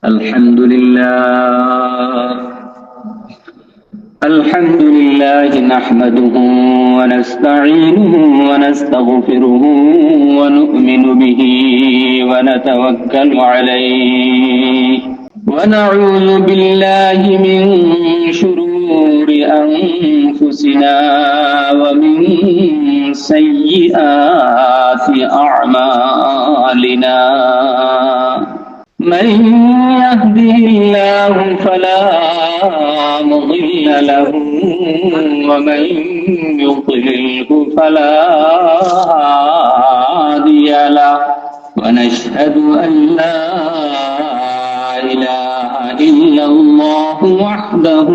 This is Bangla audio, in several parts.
الحمد لله نحمده ونستعينه ونستغفره ونؤمن به ونتوكل عليه ونعوذ بالله من شرور أنفسنا ومن سيئات أعمالنا من يهده الله فلا مضل له ومن يضلله فلا هادي له ونشهد أن لا إله إلا الله وحده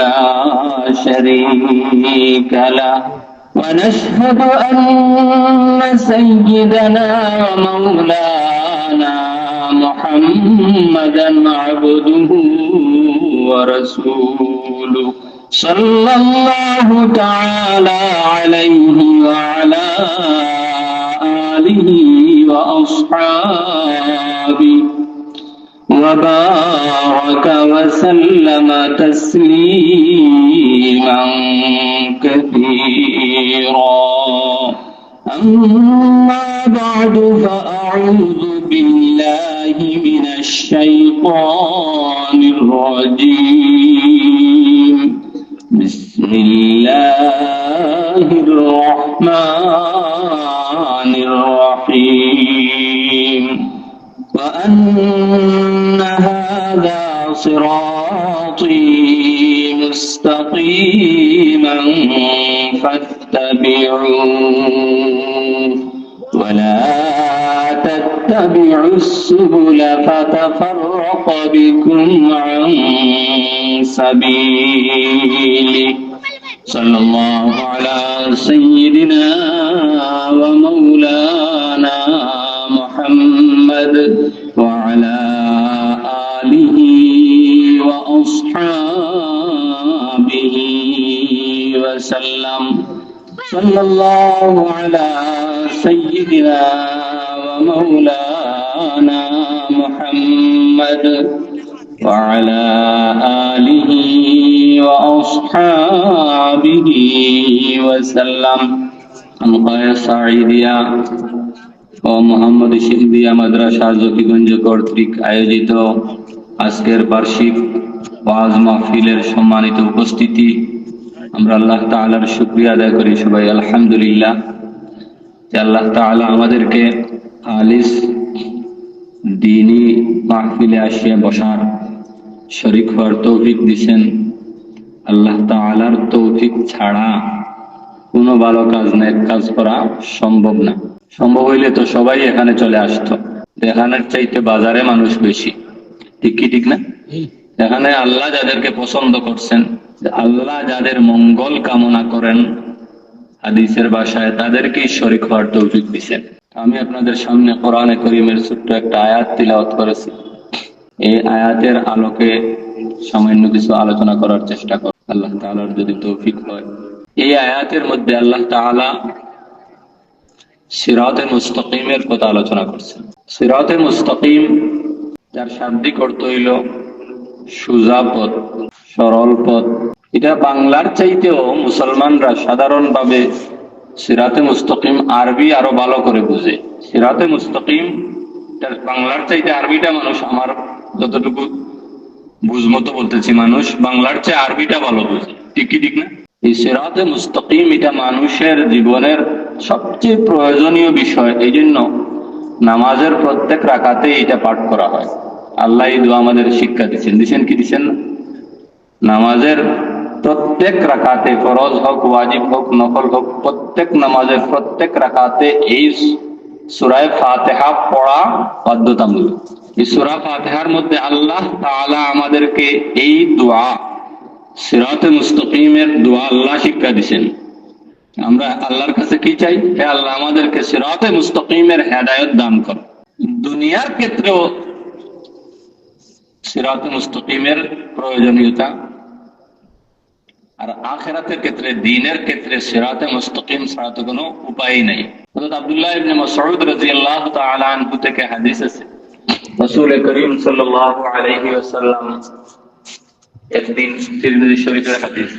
لا شريك له ونشهد أن سيدنا ومولانا محمدا عبده ورسوله صلى الله تعالى عليه وعلى آله وأصحابه وبارك وسلم تسليما كثيرا أما بعد فأعوذ بالله من الشيطان الرجيم بسم الله الرحمن الرحيم وأن هذا صراطي مستقيما فاتبعوه ولا تتبعوا السبل فتفرق بكم عن سبيله صلى الله على سيدنا ومولانا محمد وعلى آله وأصحابه وسلم صلى الله على سيدنا ومولانا محمد وعلى آله وأصحابه وسلم أنقاذ سعيدية ও মোহাম্মদ শিখদিয়া মাদ্রাসা জকিগঞ্জ কর্তৃক আয়োজিত আজকের বার্ষিক ওয়াজ মাহফিলের সম্মানিত উপস্থিতি, আমরা আল্লাহ তাআলার শুকরিয়া আদায় করি সবাই আলহামদুলিল্লাহ যে আল্লাহ তাআলা আমাদেরকে খালিস দ্বীনি মাহফিলে আসিয়া বসার শরীক হওয়ার তৌফিক দিয়েছেন। আল্লাহ তাআলার তৌফিক ছাড়া কোনো ভালো কাজ নেক কাজ করা সম্ভব না। সম্ভব হইলে তো সবাই এখানে চলে আসতো। এখানের চাইতে বাজারে মানুষ বেশি, ঠিক কি ঠিক না? এখানে আল্লাহ যাদেরকে পছন্দ করছেন, আল্লাহ যাদের মঙ্গল কামনা করেন হাদিসের ভাষায়, তাদেরকেই শরীক হওয়ার তৌফিক দিয়েছেন। আমি আপনাদের সামনে কোরআনে কারীমের ছোট্ট একটা আয়াত তিলাওয়াত করেছি। এই আয়াতের আলোকে সামান্য কিছু আলোচনা করার চেষ্টা করব, আল্লাহ তাআলার যদি তৌফিক হয়। এই আয়াতের মধ্যে আল্লাহ তাআলা সিরাতে মুস্তাকিমের কথা আলোচনা করছেন। সিরাতে মুস্তাকিম যার শাব্দিক অর্থ হইল সোজা পথ, সরল পথ। এটা বাংলার চাইতেও মুসলমানরা সাধারণভাবে সিরাতে মুস্তাকিম আরবি আরো ভালো করে বুঝে। সিরাতে মুস্তাকিম বাংলার চাইতে আরবিটা মানুষ, আমার যতটুকু বুঝমতো বলতেছি, মানুষ বাংলার চেয়ে আরবিটা ভালো বুঝে, ঠিক কি ঠিক না? এই সিরাতে মুস্তাকিম এটা মানুষের জীবনের সবচেয়ে প্রয়োজনীয় বিষয়। এই জন্য নামাজের প্রত্যেক রাকাতে এটা পাঠ করা হয়। আল্লাহ এই দোয়া আমাদের শিক্ষা দিচ্ছেন কি দিচ্ছেন? নামাজের প্রত্যেক রাকাতে, ফরজ হোক, ওয়াজিব হোক, নফল হোক, প্রত্যেক নামাজের প্রত্যেক রাকাতে এই সূরা ফাতিহা পড়া বাধ্যতামূলক। এই সূরা ফাতিহার মধ্যে আল্লাহ তাআলা আমাদেরকে এই দোয়া সিরাতে মুস্তাকিমের দোয়া আল্লাহ শিক্ষা দিচ্ছেন। আমরা আল্লাহর কাছে কি চাই? হে আল্লাহ, আমাদেরকে সিরাতে মুস্তাকিমের হেদায়েত দান করো। দুনিয়ার ক্ষেত্রেও সিরাতে মুস্তাকিমের প্রয়োজনীয়তা, আর আখিরাতের ক্ষেত্রে, দ্বীনের ক্ষেত্রে সিরাতে মুস্তাকিম ছাড়া তো কোনো উপায় নাই। হযরত আব্দুল্লাহ ইবনে মাসউদ রাদিয়াল্লাহু তাআলা আনহু থেকে হাদিস আছে, রাসূল করিম সাল্লাল্লাহু আলাইহি ওয়াসাল্লাম একদিন তিরমিজি শরীফের হাদিস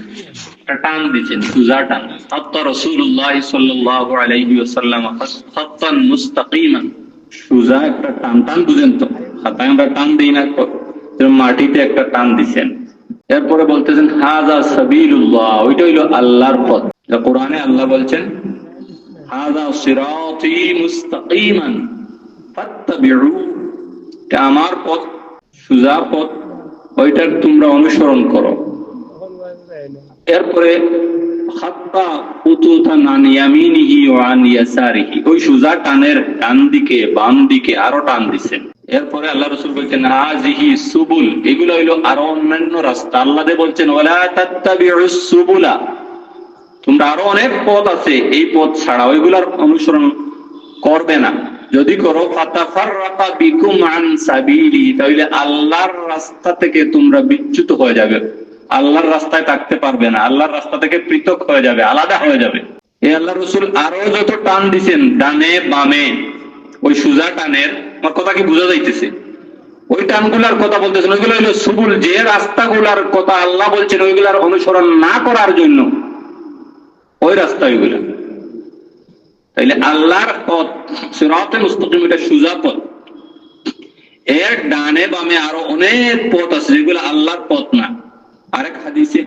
টান দিচ্ছেন, সুজা টান। হাত্তা রাসূলুল্লাহ সাল্লাল্লাহু আলাইহি ওয়াসাল্লাম হাত্তান মুস্তাকিমান, সুজা একটা টান। টান বুঝেন তো, হাতায় আমরা টান দিই না, মাটিতে একটা টান দিচ্ছেন। এরপরে বলতেছেন হাযা সাবিলুল্লাহ, ওইটা হইল আল্লাহর পথ। কোরআনে আল্লাহ বলছেন হাযা সিরাতী মুস্তাকিমান ফাত্তাবিউ, এটা আমার পথ, সুজা পথ, ওইটার তোমরা অনুসরণ করো। এরপরে হাত্তা উতুতান আন ইয়ামিনিহি ওয়া আন ইয়াসারিহি, ওই সুজা টানের ডান দিকে বাম দিকে আরো টান দিছেন। এরপরে আল্লাহ রাসূল বলছেন হাযিহি সুবুল, এগুলো হইলো আরো অন্যান্য রাস্তা। আল্লাহ বলছেন ওয়ালা তাত্তাবিউস সুবুলা, তোমরা আরো অনেক পথ আছে, এই পথ ছাড়া ওইগুলার অনুসরণ করবে না। যদি করো ফাতাফাররাকা বিকুম আন সাবিলি, তাহলে আল্লাহর রাস্তা থেকে তোমরা বিচ্যুত হয়ে যাবে, আল্লাহর রাস্তায় থাকতে পারবে না, আল্লাহর রাস্তা থেকে পৃথক হয়ে যাবে, আলাদা হয়ে যাবে। এই আল্লাহ রাসূল আরো যত টান দিছেন ডানে বামে, ওই সুজা টানের, আমার কথা কি বোঝা যাইতেছে? ওই টানগুলার কথা বলতেছেন, ওইগুলো হলো সুবুল, যে রাস্তাগুলার কথা আল্লাহ বলছেন ওইগুলার অনুসরণ না করার জন্য ওই রাস্তা ওইগুলা। তাইলে আল্লাহর পথ সিরাতে মুস্তাকিম, এটা সুজা পথ। এর ডানে বামে আরো অনেক পথ আছে যেগুলো আল্লাহর পথ না। আরেক হাদিসে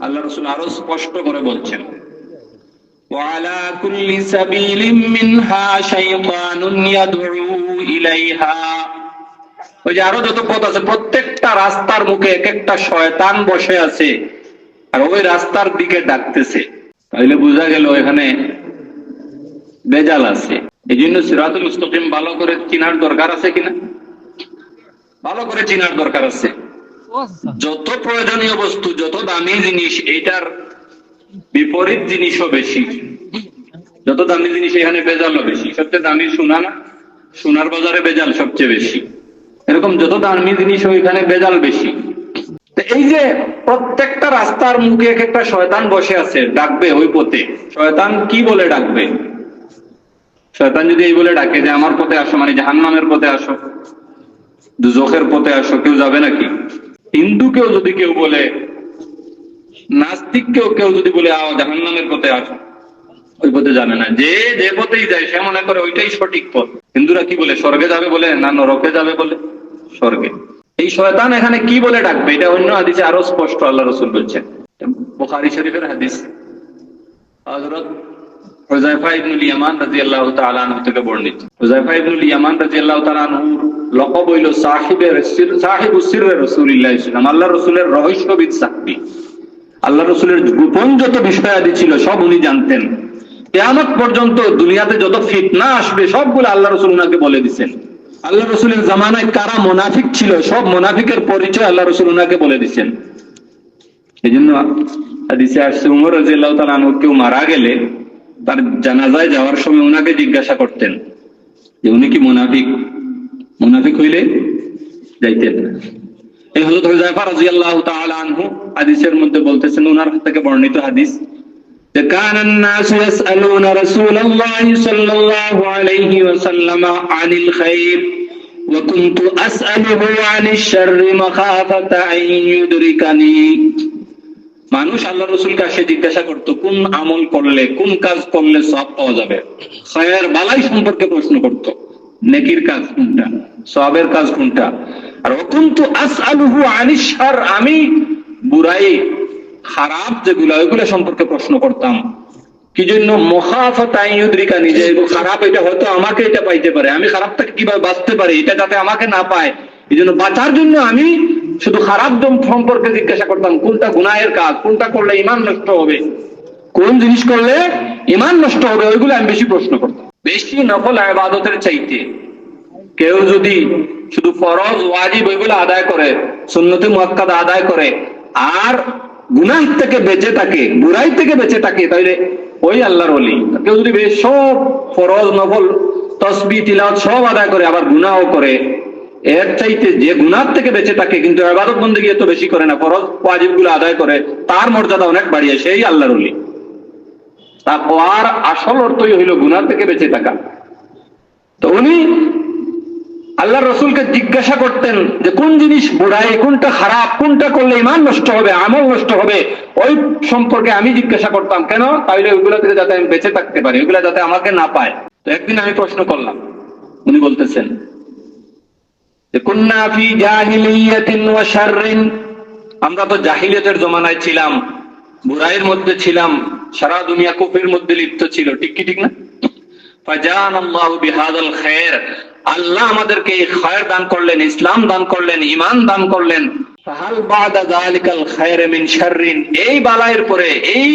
আল্লাহ রাসূল আরো স্পষ্ট করে বলছেন ওয়ালা কুল্লি সাবিলিম মিনহা শাইতানুন ইয়াদউ ইলাইহা, ওই যে আরো যত পথ আছে প্রত্যেকটা রাস্তার মুখে এক একটা শয়তান বসে আছে আর ওই রাস্তার দিকে ডাকতেছে। তাইলে বোঝা গেল এখানে বেজাল আছে। এই জন্য সিরাতুল মুস্তাকিম ভালো করে চিনার দরকার আছে কিনা, ভালো করে চিনার দরকার আছে। যত প্রয়োজনীয় বস্তু, যত দামি জিনিস, এইটার বিপরীত জিনিসও বেশি। যত দামি জিনিস এখানে বেজালও বেশি। সবচেয়ে দামি সোনা না, সোনার বাজারে বেজাল সবচেয়ে বেশি। এরকম যত দামি জিনিস ওইখানে বেজাল বেশি। এই যে প্রত্যেকটা রাস্তার মুখে এক একটা শয়তান বসে আছে, ডাকবে ওই পথে। শয়তান কি বলে ডাকবে? শয়তান যদি এই বলে ডাকে যে আমার পথে আসো, মানে জাহান্নামের পথে আসো, দুজখের পথে আসো, কেউ যাবে নাকি? হিন্দুকেও যদি কেউ বলে, নাস্তিককেও কেউ যদি বলে আও জাহান্নামের পথে আসো, ওই পথে যাবে না। যে যে পথেই যায় সে মনে করে ওইটাই সঠিক পথ। হিন্দুরা কি বলে? স্বর্গে যাবে বলে, না নরকে যাবে বলে? স্বর্গে। এই শয়তান এখানে কি বলে ডাকবে এটা অন্য হাদিসে আরো স্পষ্ট আল্লাহ রাসূল বলছেন। বুখারী শরীফের হাদিস, হযরত হুযায়ফা ইবনুল ইয়ামান রাদিয়াল্লাহু তাআলা আনহু থেকে বর্ণিত। হুযায়ফা ইবনুল ইয়ামান রাদিয়াল্লাহু তাআলা আনহুর লকব হইল সাহিবুস সিররে রাসূলুল্লাহ সাল্লাল্লাহু আলাইহি ওয়াসাল্লাম, আল্লাহ রাসূলের রহস্যবিদ সাহাবী। আল্লাহ রাসূলের গোপন যত বিষয়াদি ছিল সব উনি জানতেন। কিয়ামত পর্যন্ত দুনিয়াতে যত ফিতনা আসবে সবগুলো আল্লাহ রাসূল উনাকে বলে দিয়েছেন। আল্লাহ রাসূলের জামানায় কারা মুনাফিক ছিল সব মুনাফিকের পরিচয় আল্লাহ রাসূল উনাকে বলে দিয়েছেন। এজন্য হাদিসে আসছে উমর রাদিয়াল্লাহু তাআলা আনহু কেউ মারা গেলে তার জানাজায় যাওয়ার সময় উনাকে জিজ্ঞাসা করতেন যে উনি কি মুনাফিক? মুনাফিক হইলে যাইতেন না। এই হযরত হুযায়ফা রাদিয়াল্লাহু তাআলা আনহু হাদিসের মধ্যে বলতেছেন, উনার থেকে বর্ণিত হাদিস, যে কানান নাসু ইয়াসআলুনা রাসূলুল্লাহি সাল্লাল্লাহু আলাইহি ওয়াসাল্লাম আনিল খায়র ওয়া কুনতু আসআলুহু আনিশ শাররি মাখাফাতা আন ইউদরিকানি। মানুষ আল্লাহ রাসূলকে এসে জিজ্ঞাসা করতো কোন আমল করলে, কোন কাজ করলে সওয়াব পাওয়া যাবে, খায়ের বালাই সম্পর্কে প্রশ্ন করতো, নেকির কাজ কোনটা, সওয়াবের কাজ কোনটা। আর ওয়া কুনতু আসআলুহু আনিশ শার, আমি বুরাই খারাপ যেগুলো ওইগুলো সম্পর্কে প্রশ্ন করতাম। কি জন্য? মুখাফাতা আন ইউদরিকানি, যে খারাপ এটা হয়তো আমাকে এটা পাইতে পারে, আমি খারাপ থেকে কিভাবে বাঁচতে পারি এটা যাতে আমাকে না পায়, এই জন্য বাঁচার জন্য আমি শুধু খারাপ সম্পর্কে জিজ্ঞাসা করতাম। কোনটা গুনাহের কাজ, কোনটা করলে ইমান নষ্ট হবে, কোন জিনিস করলে ইমান নষ্ট হবে, ওইগুলো আমি বেশি প্রশ্ন করতাম। বেশি নফল ইবাদতের চাইতে কেউ যদি শুধু ফরজ ওয়াজিব ওইগুলো আদায় করে, সুন্নতে মুআক্কাদা আদায় করে, আর গুনাহ থেকে বেঁচে থাকে, বুরাই থেকে বেঁচে থাকে, তাহলে ওই আল্লাহর ওলি। কেউ যদি সব ফরজ নফল তাসবিহ তিলাওয়াত সব আদায় করে আবার গুনাহও করে, এর চাইতে যে গুনাহ থেকে বেঁচে থাকে কিন্তু ইবাদত বন্দেগী এত বেশি করে না, ফরজ ওয়াজিব গুলো আদায় করে, তার মর্যাদা অনেক বাড়িয়ে, সেই আল্লাহর ওলি। তাকওয়ার আসল অর্থই হইল গুনাহ থেকে বেঁচে থাকা। তো উনি আল্লাহ রসুলকে জিজ্ঞাসা করতেন যে কোন জিনিস বুড়াই, কোনটা খারাপ, কোনটা করলে ইমান নষ্ট হবে, আমল নষ্ট হবে, ওই সম্পর্কে আমি জিজ্ঞাসা করতাম। কেন? তাইলে ওইগুলো থেকে যাতে আমি বেঁচে থাকতে পারি, ওইগুলা যাতে আমাকে না পায়। তো একদিন আমি প্রশ্ন করলাম, উনি বলতেছেন যে কুন্না ফি জাহিলিয়াতিন ওয়া শাররিন, আমরা তো জাহিলিয়াতের জমানায় ছিলাম, বুরাইয়ের মধ্যে ছিলাম, সারা দুনিয়া কুফরির মধ্যে লিপ্ত ছিল, ঠিক কি ঠিক না? ফাজানাল্লাহু বিহাদাল খায়র, আল্লাহ আমাদেরকে এই খায়র দান করলেন, ইসলাম দান করলেন, ঈমান দান করলেন। ফাহাল বাদা যালিকাল খায়র মিন শাররিন, এই বালায়ের পরে, এই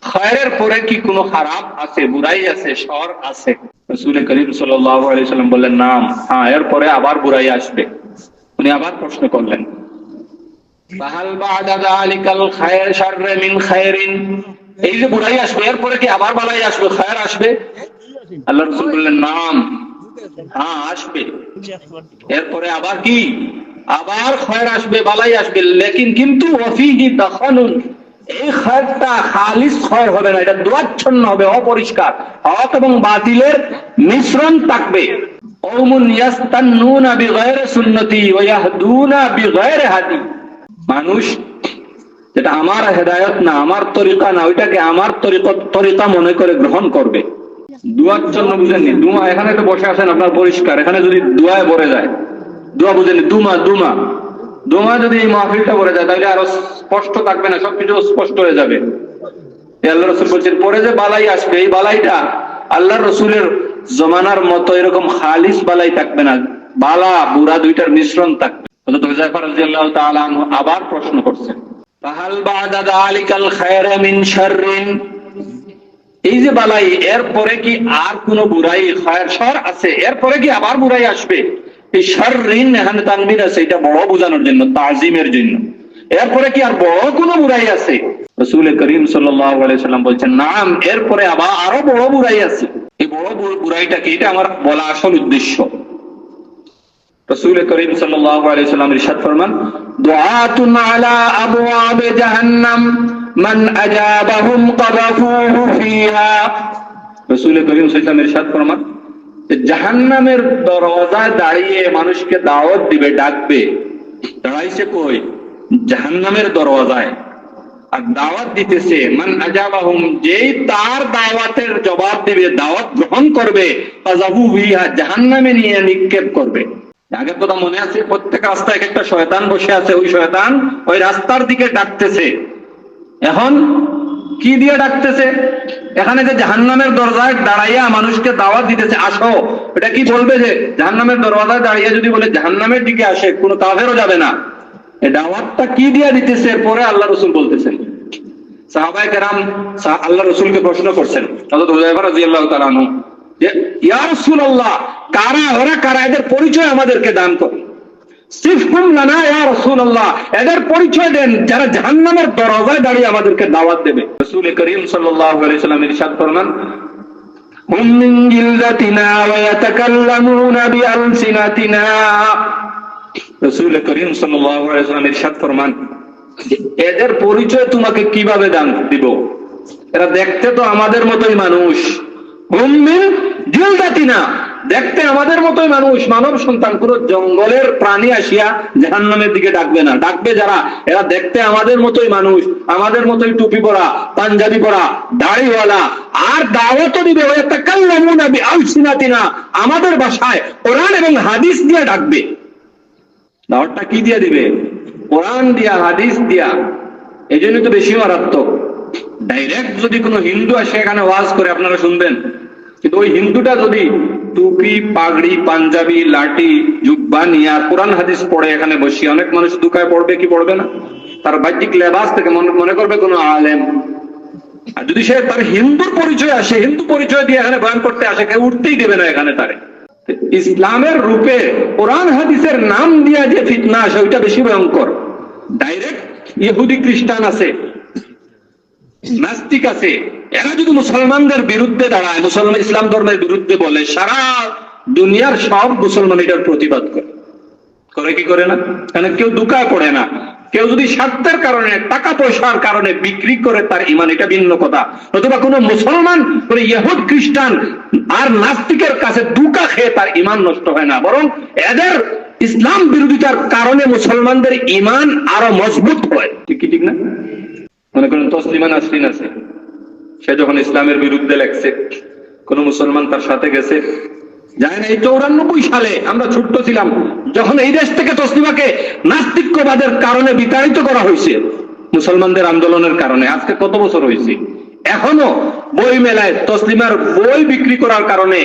খায়রের পরে কি কোনো খারাপ আছে, বুরাই আছে, শর আছে? রাসূল করিম সাল্লাল্লাহু আলাইহি ওয়াসাল্লাম বললেন, নাম, হ্যাঁ, এর পরে আবার বুরাই আসবে। উনি আবার প্রশ্ন করলেন, ফাহাল বাদা যালিকাল খায়র শারর মিন খায়রিন, এই যে বুরাই আসবে এরপরে কি আবার বালাই আসবে, খায়র আসবে? আল্লাহ রাসূল বললেন, নাম, হ্যাঁ আসবে, এরপরে আবার কি, আবার খায়র আসবে, বালাই আসবে। লেকিন কিন্তু ওয়াফিহি দাখানুন, এই খায়রটা খালিস খায়র হবে না, এটা দুয়াচ্ছন্ন হবে, অপরিষ্কার, হক এবং বাতিলের মিশ্রণ থাকবে। কওমুন ইয়াস্তান্নুনা বিগায়রি সুন্নতি ওয়া ইয়াহদুনা বিগায়রি হাদি, মানুষ যেটা আমার হেদায়েত না, আমার তরিকা না, ওইটাকে আমার তরিকা মনে করে গ্রহণ করবে। দুয়াচ্ছন্ন বুঝেননি? দুমা, এখানে তো বসে আছেন আপনার পরিষ্কার, এখানে যদি দুয়ায় ভরে যায়, দুয়া বুঝেননি? দুমা, দুমা, দুমা যদি এই মাহফিলটা ভরে যায় তাহলে আরো স্পষ্ট থাকবে না, সবকিছু স্পষ্ট হয়ে যাবে। আল্লাহ রসুল বলছেন পরে যে বালাই আসবে, এই বালাইটা আল্লাহ রসুলের জমানার মতো এরকম খালিস বালাই থাকবে না, বালা বুরা দুইটার মিশ্রণ থাকবে। হযরত হুযায়ফা রাদিয়াল্লাহু তাআলা আনহু আবার প্রশ্ন করছেন, ফাহাল বা'দা যালিকাল খায়র মিন শাররিন, এই যে বালাই এরপরে কি আর কোন বুরাই, খায়র শর আছে, এরপরে কি আবার বুরাই আসবে? এই শাররিন এখানে তানবির আছে, এটা বড় বোঝানোর জন্য, তাজিমের জন্য। এরপরে কি আর বড় কোন বুরাই আছে? রাসূল করিম সাল্লাল্লাহু আলাইহি সাল্লাম বলছেন, নাম, এরপরে আবার আরো বড় বুরাই আছে। এই বড় বুরাইটা কি? এটা আমার বলা আসল উদ্দেশ্য। রাসূল করিম সাল্লাল্লাহু আলাইহি সাল্লাম ইরশাদ ফরমান, দুআতুন আলা আবওয়াব জাহান্নাম মান আজাবাহুম কাযাফুহু ফিহা। রাসূল করিম সাল্লাল্লাহু আলাইহি সাল্লাম ইরশাদ ফরমান, জাহান্নামের দরজায় দাঁড়িয়ে মানুষকে দাওয়াত দিবে, ডাকবে। দাঁড়াইছে কই? জাহান্নামের দরজায়, আর দাওয়াত দিতেছে মান আজাবাহুম, যেই তার দাওয়াতের জবাব দিবে, দাওয়াত গ্রহণ করবে, কাযাফু ফিহা, জাহান্নামে নিয়ে নিক্ষেপ করবে। আগের কথা মনে আছে? প্রত্যেক রাস্তায় একটা শয়তান বসে আছে, ওই শয়তান ওই রাস্তার দিকে ডাকতেছে। এখন কি দিয়ে ডাকতেছে? এখানে যে জাহান্নামের দরজায় দাঁড়াইয়া মানুষকে দাওয়াত দিতেছে, আসো, এটা কি বলবে? যে জাহান্নামের দরজায় দাঁড়িয়ে যদি বলে জাহান্নামের দিকে আসে, কোনো কাফেরও যাবে না। এই দাওয়াতটা কি দিয়ে দিতেছে? পরে আল্লাহ রাসূল বলতেছেন। সাহাবায়ে কেরাম আল্লাহ রাসূলকে প্রশ্ন করছেন, হযরত হুযায়ফা রাদিয়াল্লাহু তাআলা আনহু, যে ইয়া রাসূলুল্লাহ, কারা ওরা, কারা, এদের পরিচয় আমাদেরকে দান করুন। সিফহুম লানা ইয়া রাসূলুল্লাহ, এদের পরিচয় দেন যারা জাহান্নামের দরজায় দাঁড়িয়ে আমাদেরকে দাওয়াত দেবে। রাসূল করিম সাল্লাল্লাহু আলাইহি সাল্লাম ইরশাদ ফরমান, হুম মিন জিলদাতিনা ওয়া ইয়াতাকাল্লামুনা বিআলসিনাতিনা। রাসূল করিম সাল্লাল্লাহু আলাইহি সাল্লাম ইরশাদ ফরমান, এদের পরিচয় তোমাকে কিভাবে দান দিব? এরা দেখতে তো আমাদের মতোই মানুষ। হুম মিন জিলদাতিনা, দেখতে আমাদের মতোই মানুষ, মানব সন্তান। পুরো জঙ্গলের প্রাণী আসিয়া জাহান্নামের দিকে ডাকবে না, ডাকবে যারা, এরা দেখতে আমাদের মতোই মানুষ, আমাদের মতোই টুপি পরা, পাঞ্জাবি পরা, দাড়িওয়ালা, আর দাওয়াতও দিবে ওয়া তাকাল্লামুনা বিআলসিনাতিনা, আমাদের ভাষায় কোরআন এবং হাদিস দিয়ে ডাকবে। দাওয়াতটা কি দিয়ে দিবে? কোরআন দিয়া, হাদিস দিয়া। এই জন্য তো বেশি মারাত্মক। ডাইরেক্ট যদি কোনো হিন্দু আসে এখানে ওয়াজ করে, আপনারা শুনবেন, কিন্তু ওই হিন্দুটা যদি টুপি, পাগড়ি, পাঞ্জাবি, লাঠি, জুব্বা নিয়ে কোরআন হাদিস পড়ে এখানে বসি, অনেক মানুষ দুকায় পড়বে কি পড়বে না? তার বাহ্যিক লেবাস থেকে মনে করবে কোনো আলেম। আর যদি সে তার হিন্দুর পরিচয় আসে, হিন্দু পরিচয় দিয়ে এখানে বয়ান করতে আসে, কেউ উঠতেই দেবে না এখানে তারে। ইসলামের রূপে কোরআন হাদিসের নাম দিয়া যে ফিতনা আসে, ওইটা বেশি ভয়ঙ্কর। ডাইরেক্ট ইহুদি খ্রিস্টান আছে, নাস্তিক আছে, এরা যদি মুসলমানদের বিরুদ্ধে দাঁড়ায়, মুসলমান ইসলাম ধর্মের বিরুদ্ধে বলে, সারা দুনিয়ার সব মুসলমান এটার প্রতিবাদ করে। করে কি করে না? কারণ কেউ দুকায় পড়ে না, কেউ যদি স্বার্থের কারণে, টাকা পয়সার কারণে বিক্রি করে তার ঈমান, এটা ভিন্ন কথা। অথবা কোনো মুসলমান, কোনো ইহুদ খ্রিস্টান আর নাস্তিকের কাছে ধোঁকা খেয়ে তার ঈমান নষ্ট হয় না, বরং এদের ইসলাম বিরোধিতার কারণে মুসলমানদের ঈমান আরো মজবুত হয়। ঠিক কি ঠিক না? মনে করেন তসলিমা নাসরিন আছে, সে যখন ইসলামের বিরুদ্ধে লেখছে, কোন মুসলমান তার সাথে গেছে, যায় না। এই 94 সালে আমরা ছোট্ট ছিলাম, যখন এই দেশ থেকে তসলিমাকে নাস্তিক্যবাদের কারণে বিতাড়িত করা হয়েছে, মুসলমানদের আন্দোলনের কারণে। আজকে কত বছর হয়েছে, এখনো বই মেলায় তসলিমার বই বিক্রি করার কারণে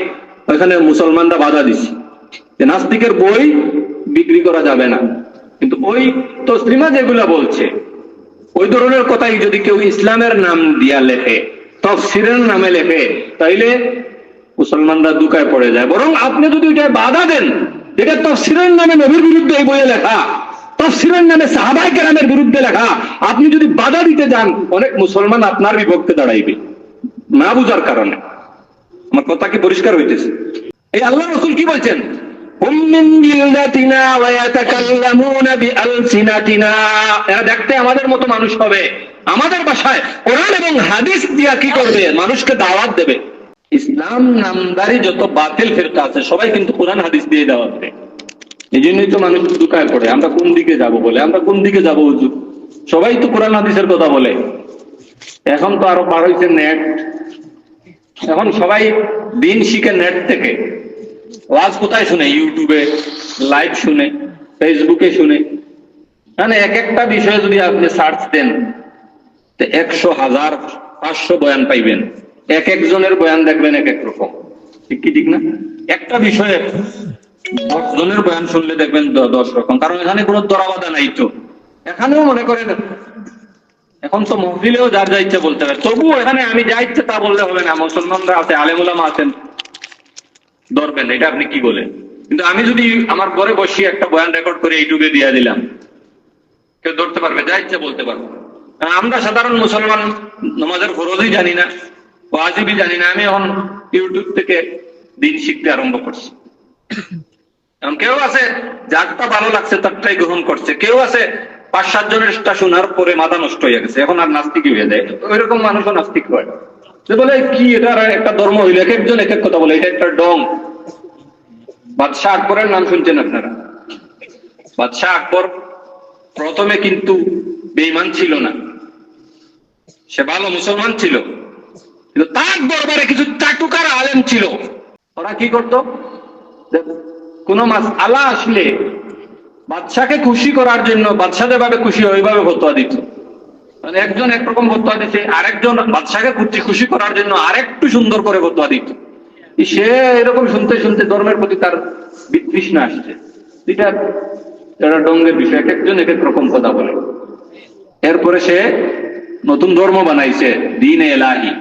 ওইখানে মুসলমানরা বাধা দিচ্ছে যে নাস্তিকের বই বিক্রি করা যাবে না। কিন্তু ওই তসলিমা যেগুলা বলছে, ওই ধরনের কথাই যদি কেউ ইসলামের নাম দিয়া লেখে, তাফসীরের নামে লেখে, তাইলে মুসলমানরা দুকায় পড়ে যায়। বরং আপনি যদি ওইটা বাধা দেন, যেটা তাফসীরের নামে নবীর বিরুদ্ধে এই বইয়ে লেখা, তাফসীরের নামে সাহাবায়ে কেরামের বিরুদ্ধে লেখা, আপনি যদি বাধা দিতে যান, অনেক মুসলমান আপনার বিপক্ষে দাঁড়াইবে না বুঝার কারণে। আমার কথা কি পরিষ্কার হইতেছে? এই আল্লাহ রাসূল কি বলছেন? হুম মিন জিলদাতিনা ওয়া ইয়াতাকাল্লামুনা বিআলসিনাতিনা, এরা দেখতে আমাদের মতো মানুষ হবে, আমাদের ভাষায় কোরআন এবং হাদিস দিয়া কি করবে? মানুষকে দাওয়াত দেবে। ইসলাম নামদারি যত বাতিল ফিরকা আছে সবাই কিন্তু কোরআন হাদিস দিয়ে দাওয়াত দেয়। এই জন্যই তো মানুষ দুকায় পড়ে, আমরা কোন দিকে যাব বলে। আমরা কোন দিকে যাব হুজুর? সবাই তো কোরআন হাদিসের কথা বলে। এখন তো আরো পার হইছে নেট, এখন সবাই দিন শিখে নেট থেকে। ওয়াজ কোথায় শুনে? ইউটিউবে লাইভ শুনে, ফেসবুকে শুনে। মানে এক একটা বিষয়ে যদি আপনি সার্চ দেন, 100, 1000, 500 বয়ান পাইবেন। এক একজনের বয়ান দেখবেন এক এক রকম। ঠিক কি ঠিক না? একটা বিষয়ে 10 জনের বয়ান শুনলে দেখবেন 10 রকম। কারণ এখানে কোনো দরাবাধা নাই তো। এখানেও মনে করেন এখন তো মহফিলেও যার যা ইচ্ছা বলতে পারে, তবুও এখানে আমি যা ইচ্ছে তা বললে হবে না। মুসলমানরা আছে, আলেম উলামা আছেন, ধরবেন এটা আপনি কি বলেন। কিন্তু আমি যদি আমার ঘরে বসিয়ে একটা বয়ান রেকর্ড করে ইউটিউবে দিয়ে দিলাম, কেউ ধরতে পারবে, যা ইচ্ছা বলতে পারবে। আমরা সাধারণ মুসলমান নামাজের ফরজই জানি না, ওয়াজিবই জানি না। আমি এখন ইউটিউব থেকে দিন শিখতে আরম্ভ করছি। এখন কেউ আছে যারটা ভালো লাগছে তারটাই গ্রহণ করছে, কেউ আছে 5-7 জনেরটা শোনার পরে মাথা নষ্ট হয়ে গেছে, এখন আর নাস্তিক হয়ে যায়। ওইরকম মানুষও নাস্তিক হয়, যে বলে কি এটা একটা ধর্ম হইলো, এক একজন এক এক কথা বলে, এটা একটা ডং। বাদশাহ আকবরের নাম শুনছেন আপনারা? বাদশাহ আকবর প্রথমে কিন্তু বেঈমান ছিল না, সে ভালো মুসলমান ছিল, কিন্তু তার দরবারে কিছু চাটুকার আলেম ছিল। ওরা কি করতো? কোন মাসআলা আসলে বাদশাকে খুশি করার জন্য বাদশা যেভাবে খুশি ওইভাবে ফতোয়া দিত। মানে একজন একরকম ফতোয়া দিচ্ছে, আরেকজন বাদশাকে খুশি করার জন্য আরেকটু সুন্দর করে ফতোয়া দিত। সে এরকম শুনতে শুনতে ধর্মের প্রতি তার বিতৃষ্ণা আসছে। এটা ডঙ্গের বিষয়, এক একজন এক এক রকম কথা বলে। এরপরে সে নতুন ধর্ম বানাইছে, দ্বীন এলাহি।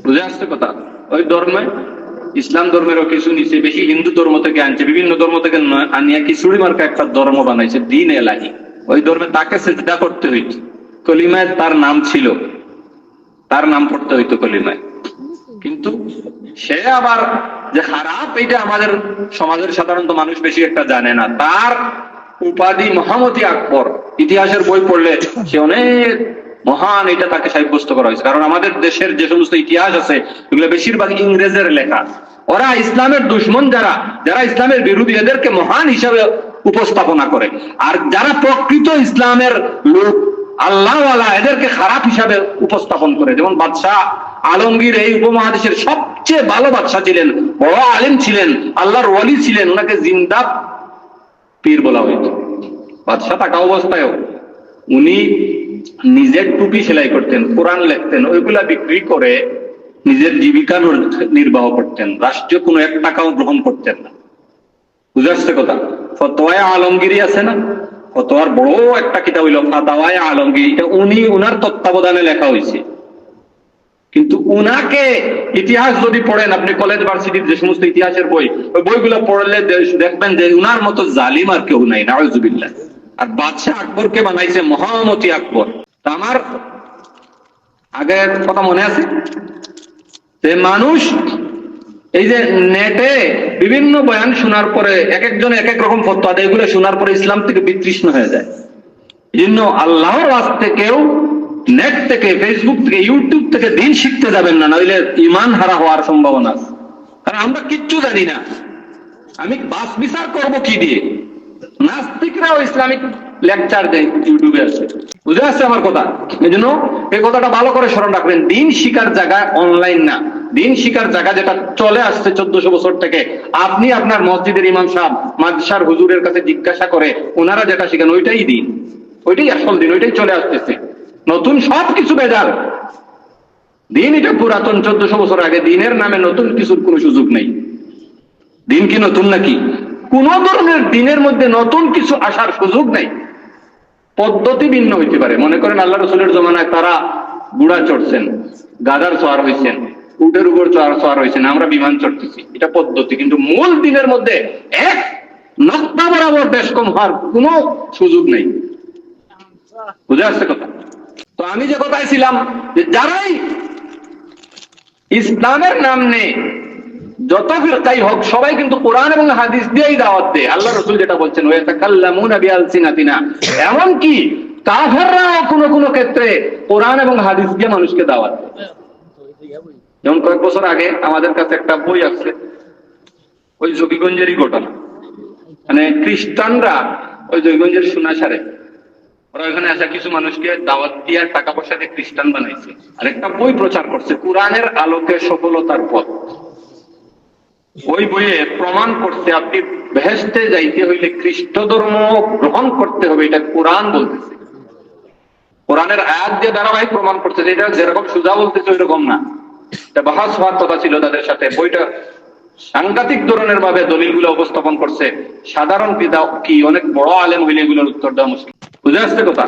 বুঝে আসছে কথা? ওই ধর্মে ইসলাম ধর্মেরও কিছু নিচে, বেশি হিন্দু ধর্ম থেকে আনছে, বিভিন্ন ধর্ম থেকে আনিয়া খিচুড়ি মার্কা একটা ধর্ম বানাইছে, দ্বীন এলাহি। ওই ধর্মে তাকে সিজদা করতে হইত, কলিমায় তার নাম ছিল, তার নাম পড়তে হইতো কলিমায়। কিন্তু সে আবার যে খারাপ, এটা আমাদের সমাজের সাধারণত মানুষ বেশি একটা জানে না। তার উপাধি মহামতি আকবর। ইতিহাসের বই পড়লে সে অনেক মহান, এটা তাকে সাব্যস্ত করা হয়েছে। কারণ আমাদের দেশের যে সমস্ত ইতিহাস আছে এগুলো বেশিরভাগ ইংরেজের লেখা। ওরা ইসলামের দুশ্মন, যারা যারা ইসলামের বিরোধী, এদেরকে মহান হিসাবে উপস্থাপনা করে। আর যারা প্রকৃত ইসলামের লোক, আল্লাহওয়ালা, এদেরকে খারাপ হিসাবে উপস্থাপন করে। যেমন বাদশাহ আলমগীর এই উপমহাদেশের সবচেয়ে ভালো বাদশাহ ছিলেন, বড় আলেম ছিলেন, আল্লাহর ওয়ালি ছিলেন। ওনাকে জিন্দা পীর বলা হইত। বাদশাহ থাকা অবস্থায়ও উনি নিজের টুপি সেলাই করতেন, কোরআন লিখতেন, ওইগুলা বিক্রি করে নিজের জীবিকা নির্বাহ করতেন। রাষ্ট্রীয় কোনো 1 টাকাও গ্রহণ করতেন না। বুঝে আসছে কথা? ফতোয়ায়ে আলমগীরি আছে না, ফতোয়ার বড় একটা কিতাব হইল ফাতাওয়ায়ে আলমগীরি। এটা উনি উনার তত্ত্বাবধানে লেখা হয়েছে। কিন্তু উনাকে ইতিহাস যদি পড়েন আপনি, কলেজ ভার্সিটির যে সমস্ত ইতিহাসের বই, ওই বইগুলো পড়লে দেখবেন যে উনার মতো জালিম আর কেউ নাই, নাউজুবিল্লাহ। আর বাদশাহ আকবরকে বানাইছে মহামতি আকবর। তা আমার আগের কথা মনে আছে যে মানুষ এই যে নেটে বিভিন্ন বয়ান শোনার পরে এক একজন এক এক রকম ফতোয়া দেয়, এগুলো শোনার পরে ইসলাম থেকে বিতৃষ্ণ হয়ে যায়। এই জন্য আল্লাহর রাস্তে কেউ নেট থেকে, ফেসবুক থেকে, ইউটিউব থেকে দিন শিখতে যাবেন না, নইলে ইমান হারা হওয়ার সম্ভাবনা আছে। কারণ আমরা কিচ্ছু জানি না, আমি বাস বিচার করব কি দিয়ে? নাস্তিকরাও ইসলামিক লেকচার দেয় ইউটিউবে আছে, বুঝে আসছে আমার কথা? এই জন্য এই কথাটা ভালো করে স্মরণ রাখবেন, দিন শিকার জায়গা অনলাইন না, দিন শিকার জায়গা যেটা চলে আসছে 1400 বছর থেকে, আপনি আপনার মসজিদের ইমাম সাহেব, মাদ্রাসার হুজুরের কাছে জিজ্ঞাসা করে ওনারা যেটা শিখেন ওইটাই দিন, ওইটাই আসল দিন, ওইটাই চলে আসতেছে। নতুন সব কিছু বেজাল, দিন এটা পুরাতন 1400 বছর আগে, দিনের নামে নতুন কিছুর কোনো সুযোগ নেই। দিন কি নতুন নাকি? কোন ধরনের দিনের মধ্যে নতুন কিছু আসার সুযোগ নেই। পদ্ধতি ভিন্ন হইতে পারে। মনে করেন আল্লাহ রসুলের জমানায় তারা ঘোড়া চড়ছেন, গাধার সওয়ার হয়েছেন, উটের উপর সওয়ার হয়েছেন, আমরা বিমান চড়তেছি, এটা পদ্ধতি। কিন্তু মূল দিনের মধ্যে এক নক্তা বরাবর বেশ কম হওয়ার কোন সুযোগ নেই। বুঝে আসছে কথা? তো আমি যে কথায় ছিলাম, যে যারাই ইসলামের নাম নেই, যত ফিরকাই হোক, সবাই কিন্তু কোরআন এবং হাদিস দিয়েই দাওয়াত দেয়। আল্লাহ রাসূল যেটা বলছেন, ওয়াতাকাল্লামুনা বিআলসিনাতিনা, এমনকি কাফেররাও কোন কোন ক্ষেত্রে কোরআন এবং হাদিস দিয়ে মানুষকে দাওয়াত দেয়। যেমন কয়েক বছর আগে আমাদের কাছে একটা বই আসছে, ওই জকিগঞ্জেরই ঘটনা। মানে খ্রিস্টানরা ওই জকিগঞ্জের সোনাসারে, ওরা ওখানে আসা কিছু মানুষকে দাওয়াত দিয়ে টাকা পয়সা দিয়ে খ্রিস্টান বানাইছে, আর একটা বই প্রচার করছে, কোরআনের আলোকে সফলতার পথ। ওই বইয়ে প্রমাণ করতে, আপনি বেহেশতে যাইতে হইলে খ্রিস্ট ধর্ম গ্রহণ করতে হবে, এটা কোরআন বলতেছে। কোরআনের আয়াত দিয়ে ধারাবাহিক প্রমাণ করতেছে, এটা যেরকম সুজা বলতেছে ওই রকম না। এটা বাহাস হওয়ার কথা ছিল তাদের সাথে। বইটা সাংঘাতিক ধরনের ভাবে দলিলগুলো উপস্থাপন করছে। সাধারণ পিতা কি অনেক বড় আলেম হইলে এগুলোর উত্তর দেওয়া মুশকিল। বুঝে আসছে কথা?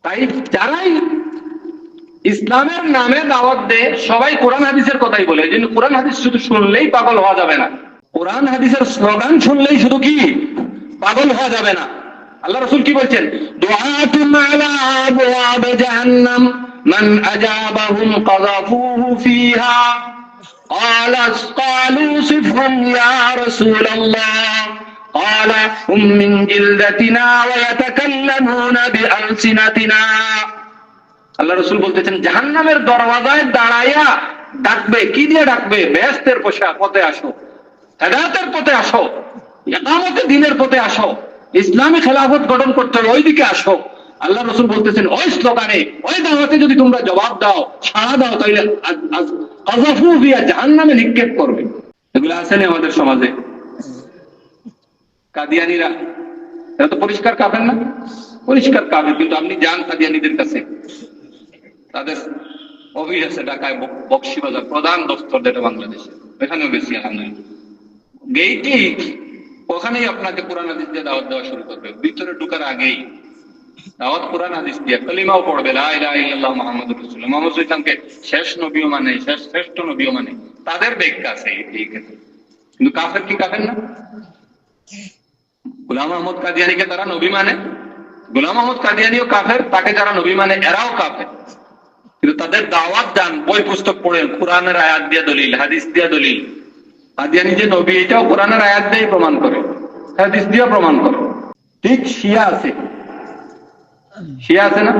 তাই যারাই ইসলামের নামে দাওয়াত দেয় সবাই কোরআন হাদিসের কথাই বলে। এই জন্য কোরআন হাদিস শুধু শুনলেই পাগল হওয়া যাবে না, কোরআন হাদিসের স্লোগান শুনলেই শুধু কি পাগল হওয়া যাবে না। আল্লাহ রাসূল কি বলছেন? দুআতুন আলা আবওয়াব জাহান্নাম মান আজাবাহুম কাযাফুহু ফিহা قالوا صفهم يا رسول الله قال هم من جلدتنا ويتكلمون بألسنتنا। আল্লাহ রাসূল বলতেছেন, জাহান্নামের দরওয়াজায় দাঁড়াইয়া ডাকবে, কি দিয়ে ডাকবে? বেহেশতের পথে আসো, হেদায়েতের পথে আসো, ইকামতে দ্বীনের পথে আসো, ইসলামী খেলাফত গঠন করতে হবে, ওইদিকে আসো। আল্লাহ রাসূল বলতেছেন, ওই স্লোগানে, ওই দাওয়াতে যদি তোমরা জবাব দাও, সাড়া দাও, তাহলে কাযাফু ফিহা, জাহান্নামে নিক্ষেপ করবে। এগুলো আছে না আমাদের সমাজে? কাদিয়ানীরা, এরা তো পরিষ্কার কাফের না? পরিষ্কার কাফের। কিন্তু আপনি যান কাদিয়ানীদের কাছে, তাদের অফিস আছে ঢাকায়, বকশীবাজার, প্রধান দপ্তর যেটা বাংলাদেশে, এখানেও গেছি আলহামদুলিল্লাহ। গেইটি ওখানেই আপনাকে কোরআন হাদিস দিয়ে দাওয়াত দেওয়া শুরু করবে। ভিতরে ঢোকার আগেই দাওয়াত কোরআন হাদিস দিয়ে, কালিমাও পড়বে, লা ইলাহা ইল্লাল্লাহ মুহাম্মাদুর রাসূলুল্লাহ। মুহাম্মদ সাল্লাল্লাহু আলাইহি ওয়াসাল্লামকে শেষ নবীও মানে, শ্রেষ্ঠ নবীও মানে। তাদের ব্যাখ্যা আছে এই ক্ষেত্রে। কিন্তু কাফের কি কাফের না? গোলাম আহমদ কাদিয়ানীকে তারা নবী মানে, গোলাম আহমদ কাদিয়ানীও কাফের, তাকে যারা নবী মানে এরাও কাফের। কিন্তু তাদের দাওয়াত দেন বই পুস্তক পড়ে, কোরআনের আয়াত দিয়ে দলিল, হাদিস দিয়ে দলিল। কাদিয়ানী যে নবী, এটাও কোরআনের আয়াত দিয়ে প্রমাণ করে, হাদিস দিয়ে প্রমাণ করে। ঠিক শিয়া আছে, শিয়া আছে না?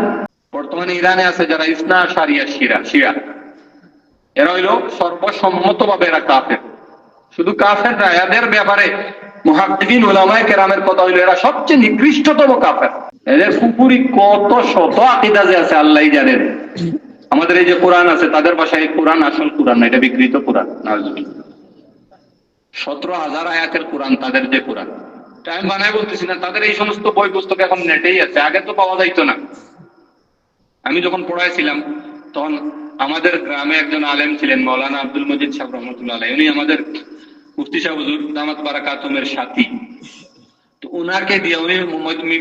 বর্তমানে ইরানে আছে যারা ইসনা শারিয়া শিয়া, এরা হইল সর্বসম্মতভাবে এরা কাফের। শুধু কাফের না, এদের ব্যাপারে মুহাদ্দিসিন উলামায়ে কেরামের কথা হইল এরা সবচেয়ে নিকৃষ্টতম কাফের। এদের কুফরি কত শত আকীদা যে আছে আল্লাহই জানেন। আমাদের এই যে কোরআন আছে, তাদের ভাষায় কোরআন আসল কোরআন না, এটা বিকৃত কোরআন। 17,000 আয়াতের কোরআন তাদের যে কোরআন, আমি বানায় বলতেছি না, তাদের এই সমস্ত বই পুস্তক এখন নেটেই আছে, আগে তো পাওয়া যাইতো না। আমি যখন পড়াইছিলাম তখন আমাদের গ্রামে একজন আলেম ছিলেন, মাওলানা আব্দুল মজিদ সাহেব রহমতুল্লাহ আলাইহি। উনি আমাদের মুফতি সাহেব হুজুর দামাত বারাকাতুমের সাথী। তো উনাকে দিয়ে, উনি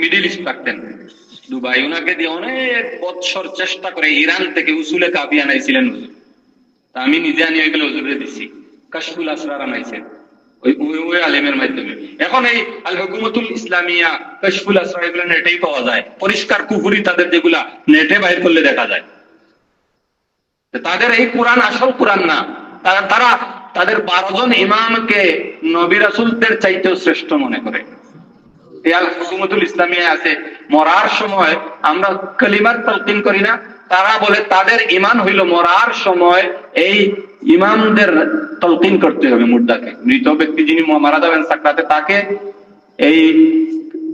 মিডল ইস্ট থাকতেন, দুবাই, উনাকে দিয়ে অনেক বৎসর চেষ্টা করে ইরান থেকে উসুলে কাফি আনাইছিলেন হুজুর। তা আমি নিজে আনি ওইগুলো হুজুরে দিচ্ছি, কাশফুল আসরার আনাইছেন ওই আলেমের মাধ্যমে। এখন এই আল হুকুমাতুল ইসলামিয়া, কাশফুল আসরার, এগুলো নেটেই পাওয়া যায়। পরিষ্কার কুফরি তাদের যেগুলা নেটে বাইর করলে দেখা যায়। তাদের এই কোরআন আসল কোরআন না। তারা তাদের 12 জন ইমামকে নবী রাসূলদের চাইতেও শ্রেষ্ঠ মনে করে। এই আল হুকুমাতুল ইসলামিয়া আছে, মরার সময় আমরা কালিমার তালকিন করি না, তারা বলে তাদের ঈমান হইল মরার সময় এই ইমামদের তালকিন করতে হবে। মুর্দাকে, মৃত ব্যক্তি যিনি মারা যাবেন সাকরাতে, তাকে এই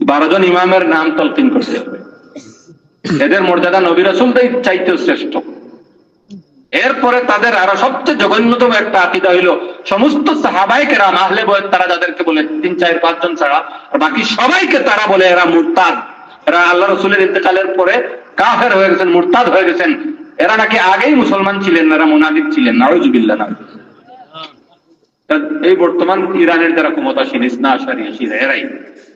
12 জন ইমামের নাম তালকিন করতে হবে। এদের মর্যাদা নবী রাসূলদের চাইতে শ্রেষ্ঠ। এরপরে তাদের আরো সবচেয়ে জঘন্যতম একটা আকীদা হইল সমস্ত সাহাবায়ে কেরাম আহলে বয়ত, তারা যাদেরকে বলে 3, 4, 5 জন ছাড়া আর বাকি সবাইকে তারা বলে এরা মুরতাদ, এরা আল্লাহ রাসূলের ইন্তেকালের পরে কাফের হয়ে গেছেন, মুরতাদ হয়ে গেছেন। এরা নাকি আগেই মুসলমান ছিলেন, এরা মুনাফিক ছিলেন। নাউযুবিল্লাহ। না, এই বর্তমান ইরানের যারা ক্ষমতাসীন ইসনা আশারিয়া শিয়া, এরাই।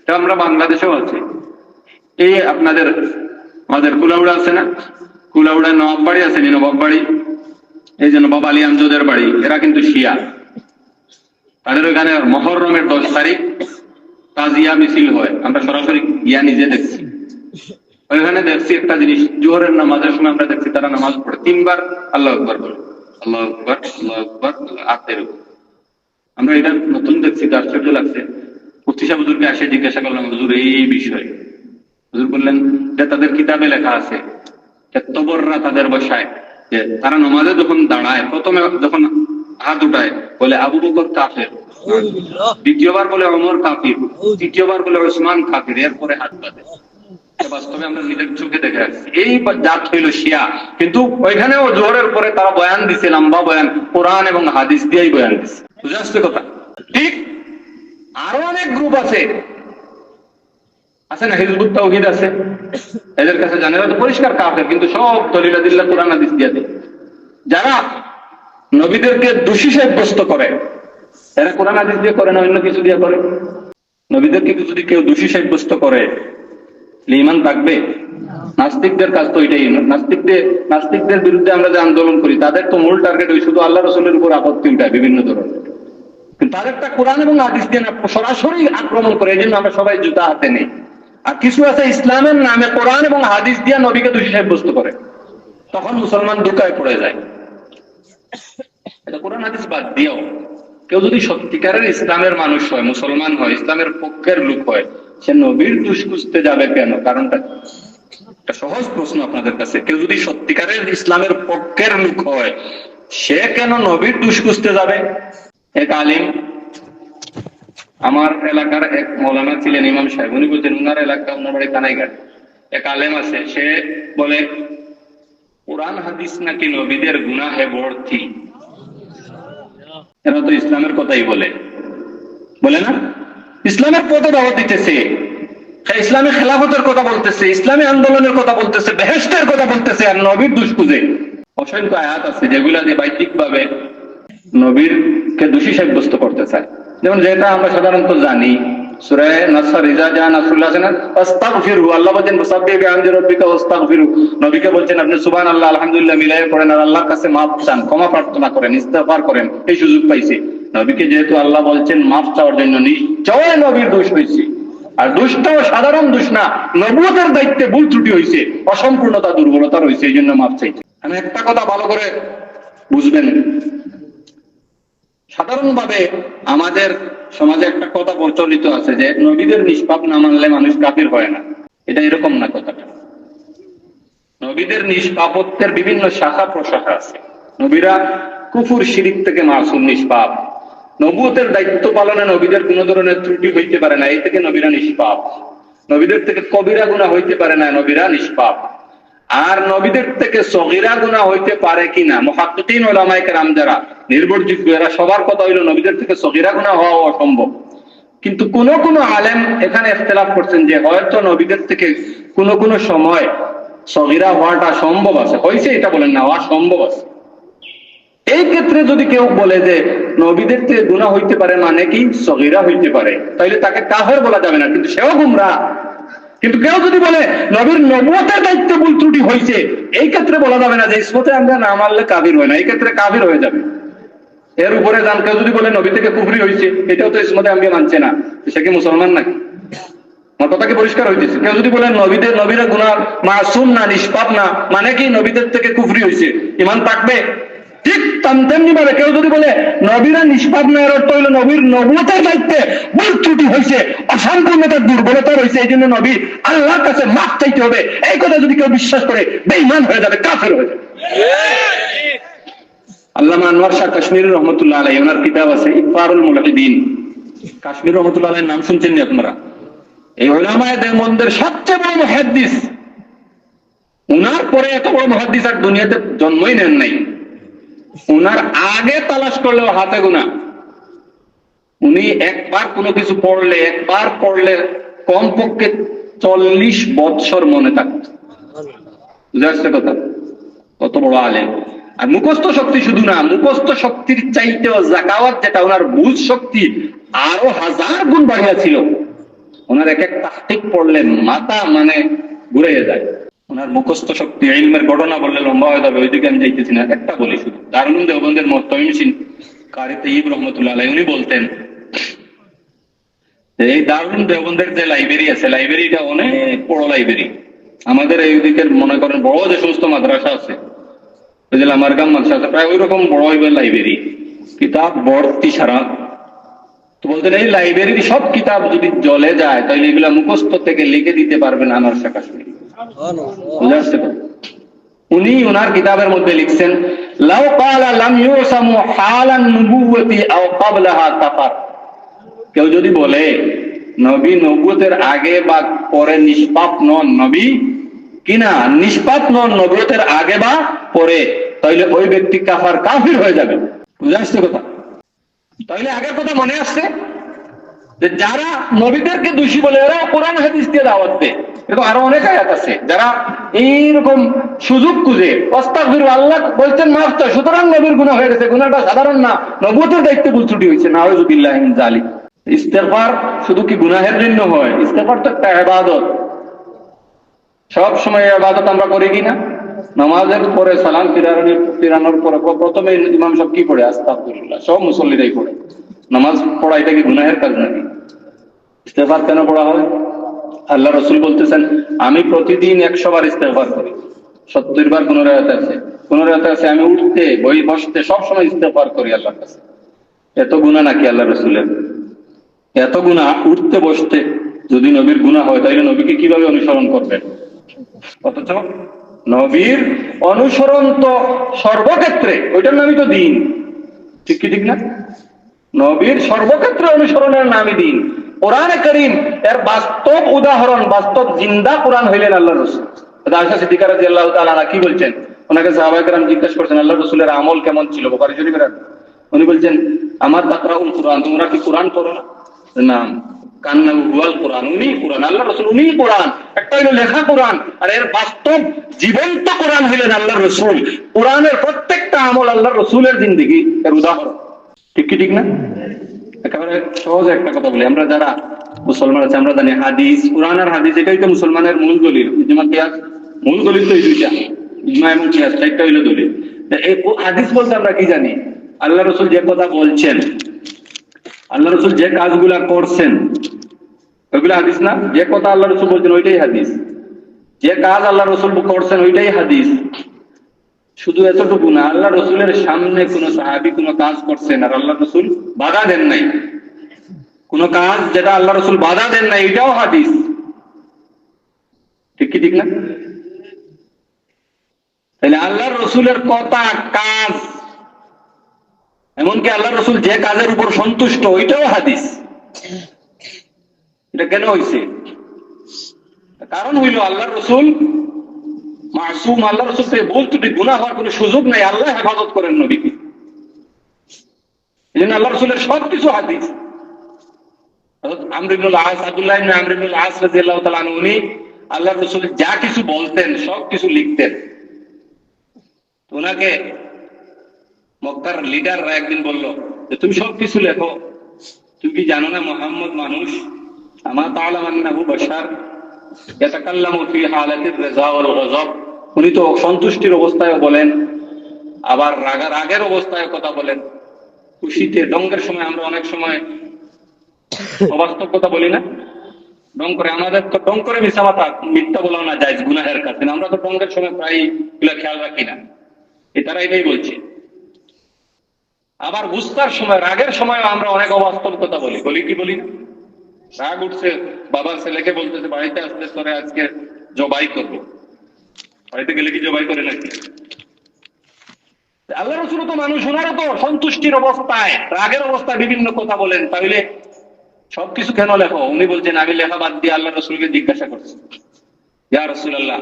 তো আমরা বাংলাদেশেও আছে, এই আপনাদের আমাদের কুলাউড়া আছে না, কুলাউড়া নবাব বাড়ি আছে, নবাব বাড়ি, এই যে নবাব আলী আমজদের বাড়ি, এরা কিন্তু শিয়া। তাদের ওইখানে মুহররমের 10 তারিখ তাজিয়া মিছিল হয়, আমরা সরাসরি গিয়া নিজে দেখছি। ওইখানে দেখছি একটা জিনিস, জোহরের নামাজের সময় আমরা দেখছি তারা নামাজ পড়ে 3 বার আল্লাহু আকবার বলে, আল্লাহু আকবার, আল্লাহু আকবার, আতের। আমরা এটা নতুন দেখছি, আশ্চর্য লাগছে। মুফতি সাহেব হুজুরকে এসে জিজ্ঞাসা করলাম, হুজুর এই বিষয়ে। হুজুর বললেন যে তাদের কিতাবে লেখা আছে, তবররা তাদের বসায় যে তারা নামাজে যখন দাঁড়ায়, প্রথমে যখন হাত উঠায় বলে আবু বকর কাফের, দ্বিতীয়বার বলে ওমর কাফির, তৃতীয়বার বলে ওসমান কাফির, এরপরে হাত বাঁধে। বাস্তবে আমরা নিজের চোখে দেখে আসছি। এই জাত হইল শিয়া। কিন্তু ওইখানেও জোহরের পরে তারা বয়ান দিছে, লম্বা বয়ান, কোরআন এবং হাদিস দিয়েই বয়ান দিছে। বুঝে আসছে কথা? ঠিক আরো অনেক গ্রুপ আছে না, হিজবুত তাওহীদ আছে, এদের কাছে জানে তো পরিষ্কার কাফের, কিন্তু সব দলিল আদিল্লাহ কোরআন হাদিস দিয়ে দেয়। যারা নবীদেরকে দোষী সাব্যস্ত করে, এরা কোরআন হাদিস দিয়ে করে না, অন্য কিছু দিয়ে করে। নবীদেরকে যদি কেউ দোষী সাব্যস্ত করে, ঈমান থাকবে? নাস্তিকদের কাজ তো এটাই। নাস্তিকদের বিরুদ্ধে আমরা যে আন্দোলন করি, তাদের তো মূল টার্গেট ওই শুধু আল্লাহ রাসূলের উপর আপত্তি উঠায় বিভিন্ন ধরনের, কিন্তু তাদেরটা কোরআন এবং হাদিস দিয়ে না, সরাসরি আক্রমণ করে। এই জন্য আমরা সবাই জুতা হাতে নেই। আর কিছু আছে ইসলামের নামে কোরআন এবং হাদিস দিয়ে নবীকে দোষী সাব্যস্ত করে, তখন মুসলমান ধোঁকায় পড়ে যায়। এটা কোরআন হাদিস বাদ দিয়েও কেউ যদি সত্যিকারের ইসলামের মানুষ হয়, মুসলমান হয়, ইসলামের পক্ষের লোক হয়, সে নবীর দোষ খুঁজতে যাবে কেন? কারণটা একটা সহজ প্রশ্ন আপনাদের কাছে। কেউ যদি সত্যিকারের ইসলামের পক্ষের লোক হয়, সে কেন নবীর দোষ খুঁজতে যাবে? এক আলিম, আমার এলাকার এক মৌলানা ছিলেন, ইমাম সাহেব, উনি বলছেন উনার এলাকা, উনার বাড়ি কানাইঘাট, এক আলেম আছে, সে বলে কোরআন হাদিস নাকি নবীদের গুনাহে ভর্তি। এরা তো ইসলামের কথাই বলে না? ইসলামের পথে দাওয়াত দিতেছে, ইসলামী খেলাফতের কথা বলতেছে, ইসলামী আন্দোলনের কথা বলতেছে, বেহেশতের কথা বলতেছে, আর নবীর দোষ খুঁজে। অসংখ্য আয়াত আছে যেগুলা দিয়ে বাহ্যিক ভাবে নবীরকে দোষী সাব্যস্ত করতে চায়। যেমন যেটা আমরা সাধারণত জানি, সূরা নাসর, ইজা জা নাসরুল্লাহ, আস্তাগফিরু, আল্লাহ বলেন মুসাব্বিহু বিহামদি রাব্বিকা ওয়াস্তাগফিরু, নবীকে বলছেন আপনি সুবহানাল্লাহ আলহামদুলিল্লাহ মিলায়ে পড়েন আর আল্লাহর কাছে মাফ চান, ক্ষমা প্রার্থনা করেন, ইস্তেগফার করেন। এই সুযোগ পাইছে নবীকে, যেহেতু আল্লাহ বলছেন মাফ চাওয়ার জন্য, নিশ্চয় নবীর দোষ হয়েছে। আর দোষটাও সাধারণ দোষ না, নবুয়তের দায়িত্বে ভুল ত্রুটি হয়েছে, অসম্পূর্ণতা, দুর্বলতা রয়েছে, এই জন্য মাফ চাইছে। আমি একটা কথা ভালো করে বুঝবেন, সাধারণভাবে আমাদের সমাজে একটা কথা প্রচলিত আছে যে নবীদের নিষ্পাপ না মানলে মানুষ কাফির হয় না। এটা এরকম না কথাটা। নবীদের নিষ্পাপত্বের বিভিন্ন শাখা প্রশাখা আছে। নবীরা কুফর শিরিক থেকে মাসুম, নিষ্পাপ। নবুয়তের দায়িত্ব পালনে নবীদের কোন ধরনের ত্রুটি হইতে পারে না, এই থেকে নবীরা নিষ্পাপ। নবীদের থেকে কবিরা গুনাহ হইতে পারে না, নবীরা নিষ্পাপ। আর নবীদের থেকে সগীরা গুনাহ হইতে পারে কিনা, মুহাক্কিকিন উলামায়ে কেরাম যারা নির্ভরযোগ্য, এরা সবার কথা হইল নবীদের থেকে সগীরা গুনাহ হওয়া অসম্ভব। কিন্তু কোন কোন আলেম এখানে ইখতিলাফ করছেন যে হয়তো নবীদের থেকে কোন কোন সময় সগীরা হওয়াটা সম্ভব আছে, হয়েছে এটা বলেন না, হওয়া সম্ভব আছে। এই ক্ষেত্রে যদি কেউ বলে যে নবীদের থেকে গুনাহ হইতে পারে মানে কি সগীরা হইতে পারে, তাহলে তাকে কাফের বলা যাবে না, কিন্তু সেও গুমরাহ। কিন্তু কেউ যদি বলে নবীর নবুয়তের দায়িত্বে ভুল ত্রুটি হয়েছে, এই ক্ষেত্রে বলা যাবে না যে ইসমতে আমরা না মানলে কাফির হয় না, এই ক্ষেত্রে কাফির হয়ে যাবে। এর উপরে যান, কেউ যদি বলে নবী থেকে কুফরি হয়েছে, এটাও তো ইসমতে আমরা মানছে না, সে কি মুসলমান নাকি? আমার কথা কি পরিষ্কার হইতেছে? কেউ যদি বলেন নবীরা গুনাহ মাসুম না, নিষ্পাপ না, মানে কি নবীদের থেকে কুফরি হয়েছে, ঈমান থাকবে? ঠিক তেমনি ভাবে কেউ যদি বলে নবীরা নিষ্পাপ নয়, অর্থ হইল নবীর নবুয়তের দায়িত্বে ভুল ত্রুটি হয়েছে, অসম্পূর্ণতার দুর্বলতা রয়েছে, এই জন্য নবী আল্লাহর কাছে মাফ চাইতে হবে, এই কথা যদি কেউ বিশ্বাস করে বেঈমান হয়ে যাবে, কাফের হয়ে যাবে। আল্লামা আনোয়ার শাহ কাশ্মীর রহমতুল্লাহ আলাইহি, ওনার কিতাব আছে ইকফারুল মুলহিদিন। কাশ্মীর রহমতুল্লাহ আলাইহির নাম শুনছেন নি আপনারা? এই উলামায়ে দেওবন্দের সবচেয়ে বড় মুহাদ্দিস। উনার পরে এত বড় মুহাদ্দিস আর দুনিয়াতে জন্মই নেন নাই। উনার আগে তালাশ করলেও হাতে গোনা। উনি একবার কোনো কিছু পড়লে, একবার পড়লে কমপক্ষে 40 বছর মনে থাকত। বুঝা যাচ্ছে কথা? কত বড় আলেম। আর মুখস্থ শক্তি শুধু না, মুখস্থ শক্তির চাইতেও জাকাওয়াত যেটা, ওনার বুঝ শক্তি আরো 1000 গুণ বাড়িয়া ছিল। ওনার এক এক তাহকিক পড়লে মাথা মানে ঘুরে যায়। ওনার মুখস্থ শক্তি, ইলমের ঘটনা বললে লম্বা হয়ে যাবে, ওইদিকে আমি যাইতেছি না, একটা বলি শুধু। দারুল দেওবন্দের মুহতামিম কারি তাইয়িব রহমতুল্লাহ আলাইহি উনি বলতেন, এই দারুল দেওবন্দের যে লাইব্রেরি আছে, লাইব্রেরিটা অনেক বড় লাইব্রেরি। আমাদের এই দিকের মনে করেন বড় যে সমস্ত মাদ্রাসা আছে, আমার গাম মাদ্রাসা আছে, প্রায় ওই রকম বড় লাইব্রেরি, কিতাব ভর্তি সারা। তো বলতেন এই লাইব্রেরির সব কিতাব যদি জ্বলে যায় তাহলে এগুলা মুখস্থ থেকে লিখে দিতে পারবেন আনোয়ার শাহ কাশ্মীরি। বুঝা যাচ্ছে তো? উনি ওনার কিতাবের মধ্যে লিখছেন, লাউ ক্বালা লাম ইউসামু হালান নুবুওয়াতি আও ক্বাবলাহা কাফার। কেউ যদি বলে নবী নবুয়তের আগে বা পরে নিষ্পাপ নন, নবী কিনা নিষ্পাপ নন নবুয়তের আগে বা পরে, তাহলে ওই ব্যক্তি কাফার, কাফির হয়ে যাবে। বুঝা আসছে কথা? তাহলে আগের কথা মনে আসছে যে যারা নবীদেরকে দোষী বলে এরা কোরআন হাদিস দিয়ে দাওয়াত দেয়। এরকম আরো অনেক আয়াত আছে যারা এইরকম সুযোগ খুঁজে আস্তাগফিরুল্লাহ, আল্লাহ বলছেন মাফ চাও, সুতরাং নবীর গুনাহ হয়ে গেছে, গুনাহটা সাধারণ না, নবুয়তের দায়িত্বে ভুল ত্রুটি হয়েছে, নাউযুবিল্লাহি মিন যালিক। ইস্তেগফার শুধু কি গুনাহের জন্য হয়? ইস্তেগফার তো একটা ইবাদত। সব সময় ইবাদত আমরা করি কিনা? নামাজের পরে সালাম ফিরানোর পরে প্রথমে ইমাম সাহেব কি পড়ে? আস্তাগফিরুল্লাহ। সব মুসল্লিরাই পড়ে। নামাজ পড়া এটা কি গুনাহের কাজ নাকি? ইস্তেগফার কেন পড়া হয়? আল্লাহ রাসূল বলতেছেন, আমি প্রতিদিন 100 বার ইস্তেগফার করি। 70 বার কোন রায়াতে আছে, কোন রায়াতে আছে আমি উঠতে বসতে সব সময় ইস্তেগফার করি আল্লাহর কাছে। এত গুনাহ নাকি আল্লাহ রাসূলের? এত গুনাহ উঠতে বসতে যদি নবীর গুনাহ হয় তাহলে নবীকে কিভাবে অনুসরণ করবেন? অথচ নবীর অনুসরণ তো সর্বক্ষেত্রে, ওইটার নামই তো দিন। ঠিক কি ঠিক না? নবীর সর্বক্ষেত্রে অনুসরণের নামই দিন। কোরআনে কারীম এর বাস্তব উদাহরণ, বাস্তব জিন্দা কোরআন হইলেন আল্লাহর রাসূল। আয়েশা সিদ্দিকা রাদিয়াল্লাহু তাআলা আনহা কি বলছেন? ওনাকে সাহাবায়ে কেরাম জিজ্ঞাসা করেছেন আল্লাহর রাসূলের আমল কেমন ছিল, বুখারী শরীফের। উনি বলছেন, আমার তাকরাউল কোরআন, তোমরা কি কোরআন পড়ো না? না। কান্না হুয়াল কোরআন, উনি কোরআন, আল্লাহর রাসূল উনি কোরআন। একটা হলো লেখা কোরআন, আর এর বাস্তব জীবন্ত কোরআন হইলেন আল্লাহর রাসূল। কোরআনের প্রত্যেকটা আমল আল্লাহর রাসূলের জিন্দেগি এর উদাহরণ। ঠিক কি ঠিক না? একেবারে সহজ একটা কথা বলি, আমরা যারা মুসলমান আছে আমরা জানি হাদিস, কোরআন আর হাদিস এটাই তো মুসলমানের মূল দলিল। ইজমা কিয়াস, মূল দলিল তো এই দুইটা, ইজমা এবং কিয়াস, চারটা হইলো দলিল। এই হাদিস বলতে আমরা কি জানি? আল্লাহ রাসূল যে কথা বলছেন, আল্লাহ রাসূল যে কাজগুলা করছেন ওইগুলা হাদিস না? যে কথা আল্লাহ রাসূল বলছেন ওইটাই হাদিস, যে কাজ আল্লাহ রাসূল করছেন ওইটাই হাদিস। শুধু এতটুকু না, আল্লাহ রাসূলের সামনে কোন সাহাবী কোন কাজ করছেন আর আল্লাহ রাসূল বাধা দেন নাই, কোন কাজ যেটা আল্লাহ রাসূল বাধা দেন নাই, এটাও হাদিস। ঠিক কি ঠিক না? তাহলে আল্লাহ রাসূলের কথা, কাজ, এমনকি আল্লাহ রাসূল যে কাজের উপর সন্তুষ্ট ওইটাও হাদিস। এটা কেন হয়েছে? কারণ হইল আল্লাহ রাসূল মাসুম, আল্লাহ রাসূল থেকে ভুল ত্রুটি গুনাহ হওয়ার কোনো সুযোগ নাই, আল্লাহ হেফাজত করেন নবীকে। এজন্য আল্লাহ রাসূলের সবকিছু হাদিস। আমর ইবনুল আস, আব্দুল্লাহ ইবনে আমর ইবনুল আস রাদিয়াল্লাহু তাআলা আনহু, উনি আল্লাহ রাসূল যা কিছু বলতেন সব কিছু লিখতেন। ওনাকে মক্কার লিডাররা একদিন বলল যে তুমি সব কিছু লেখো, তুমি কি জানো না মুহাম্মদ মানুষ? আমা তাআলাম আন্নাহু বাশার ইয়াতাকাল্লামু ফি হালাতির রিজা ওয়াল গযব। উনি তো সন্তুষ্টির অবস্থায় বলেন, আবার রাগের অবস্থায় কথা বলেন, খুশিতে দঙ্গের সময় আমরা অনেক সময় অবাস্তব কথা বলি না? ডং করে, আমাদের তো ডং করে মিথ্যা বলা না যায় গুনাহের কাছে, আমরা তো ডঙ্গের সময় প্রায় এগুলো খেয়াল রাখি না। তারা এটাই বলছে আবার গুস্তার সময়, রাগের সময় আমরা অনেক অবাস্তব কথা বলি, বলি কি বলি না? রাগ উঠছে, বাবা ছেলেকে বলতেছে বাড়িতে আসতে তোরে আজকে জবাই করবো। বাড়িতে গেলে কি জবাই করে নাকি? আল্লাহ রাসূল তো মানুষ, ওনারও তো সন্তুষ্টির অবস্থায়, রাগের অবস্থায় বিভিন্ন কথা বলেন। তাহলে সবকিছু কেন লেখো? উনি বলছেন আমি লেখা বাদ দিয়ে আল্লাহ রাসূলকে জিজ্ঞাসা করছি, ইয়া রাসূলুল্লাহ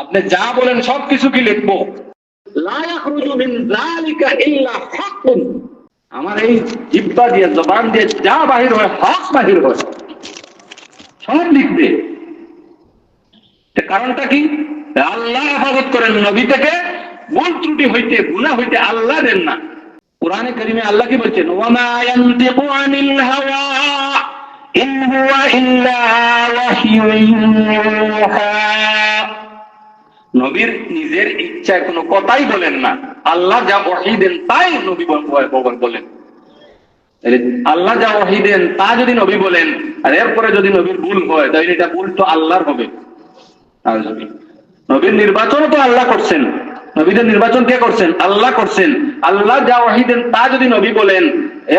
আপনি যা বলেন সবকিছু কি লিখবো? লা ইয়াখরুজু মিন যালিকা ইল্লা হাক্কুন। আমার এই জিহ্বা দিয়ে, জবান দিয়ে যা বাহির হয় হক বাহির হয়, সব লিখবে। কারণটা কি? আল্লাহ হেফাজত করেন নবী থেকে, ভুল ত্রুটি হইতে, গুনাহ হইতে আল্লাহ দেন না। কোরআনে কারিমে আল্লাহ কি বলছেন? ওয়ামা ইয়ানতিকু আনিল হাওয়া ইন হুয়া ইল্লা ওয়াহয়ুন ইউহা। নবীর নিজের ইচ্ছায় কোনো কথাই বলেন না, আল্লাহ যা ওহী দেন তাই নবী বলেন। আল্লাহ যা ওহী দেন তা যদি নবী বলেন, আর এরপরে যদি নবীর ভুল হয়, তাহলে এটা ভুল তো আল্লাহর হবে। নবীর নির্বাচন তো আল্লাহ করছেন, নবীদের নির্বাচন কে করছেন? আল্লাহ করছেন। আল্লাহ যা ওহী দেন তা যদি নবী বলেন,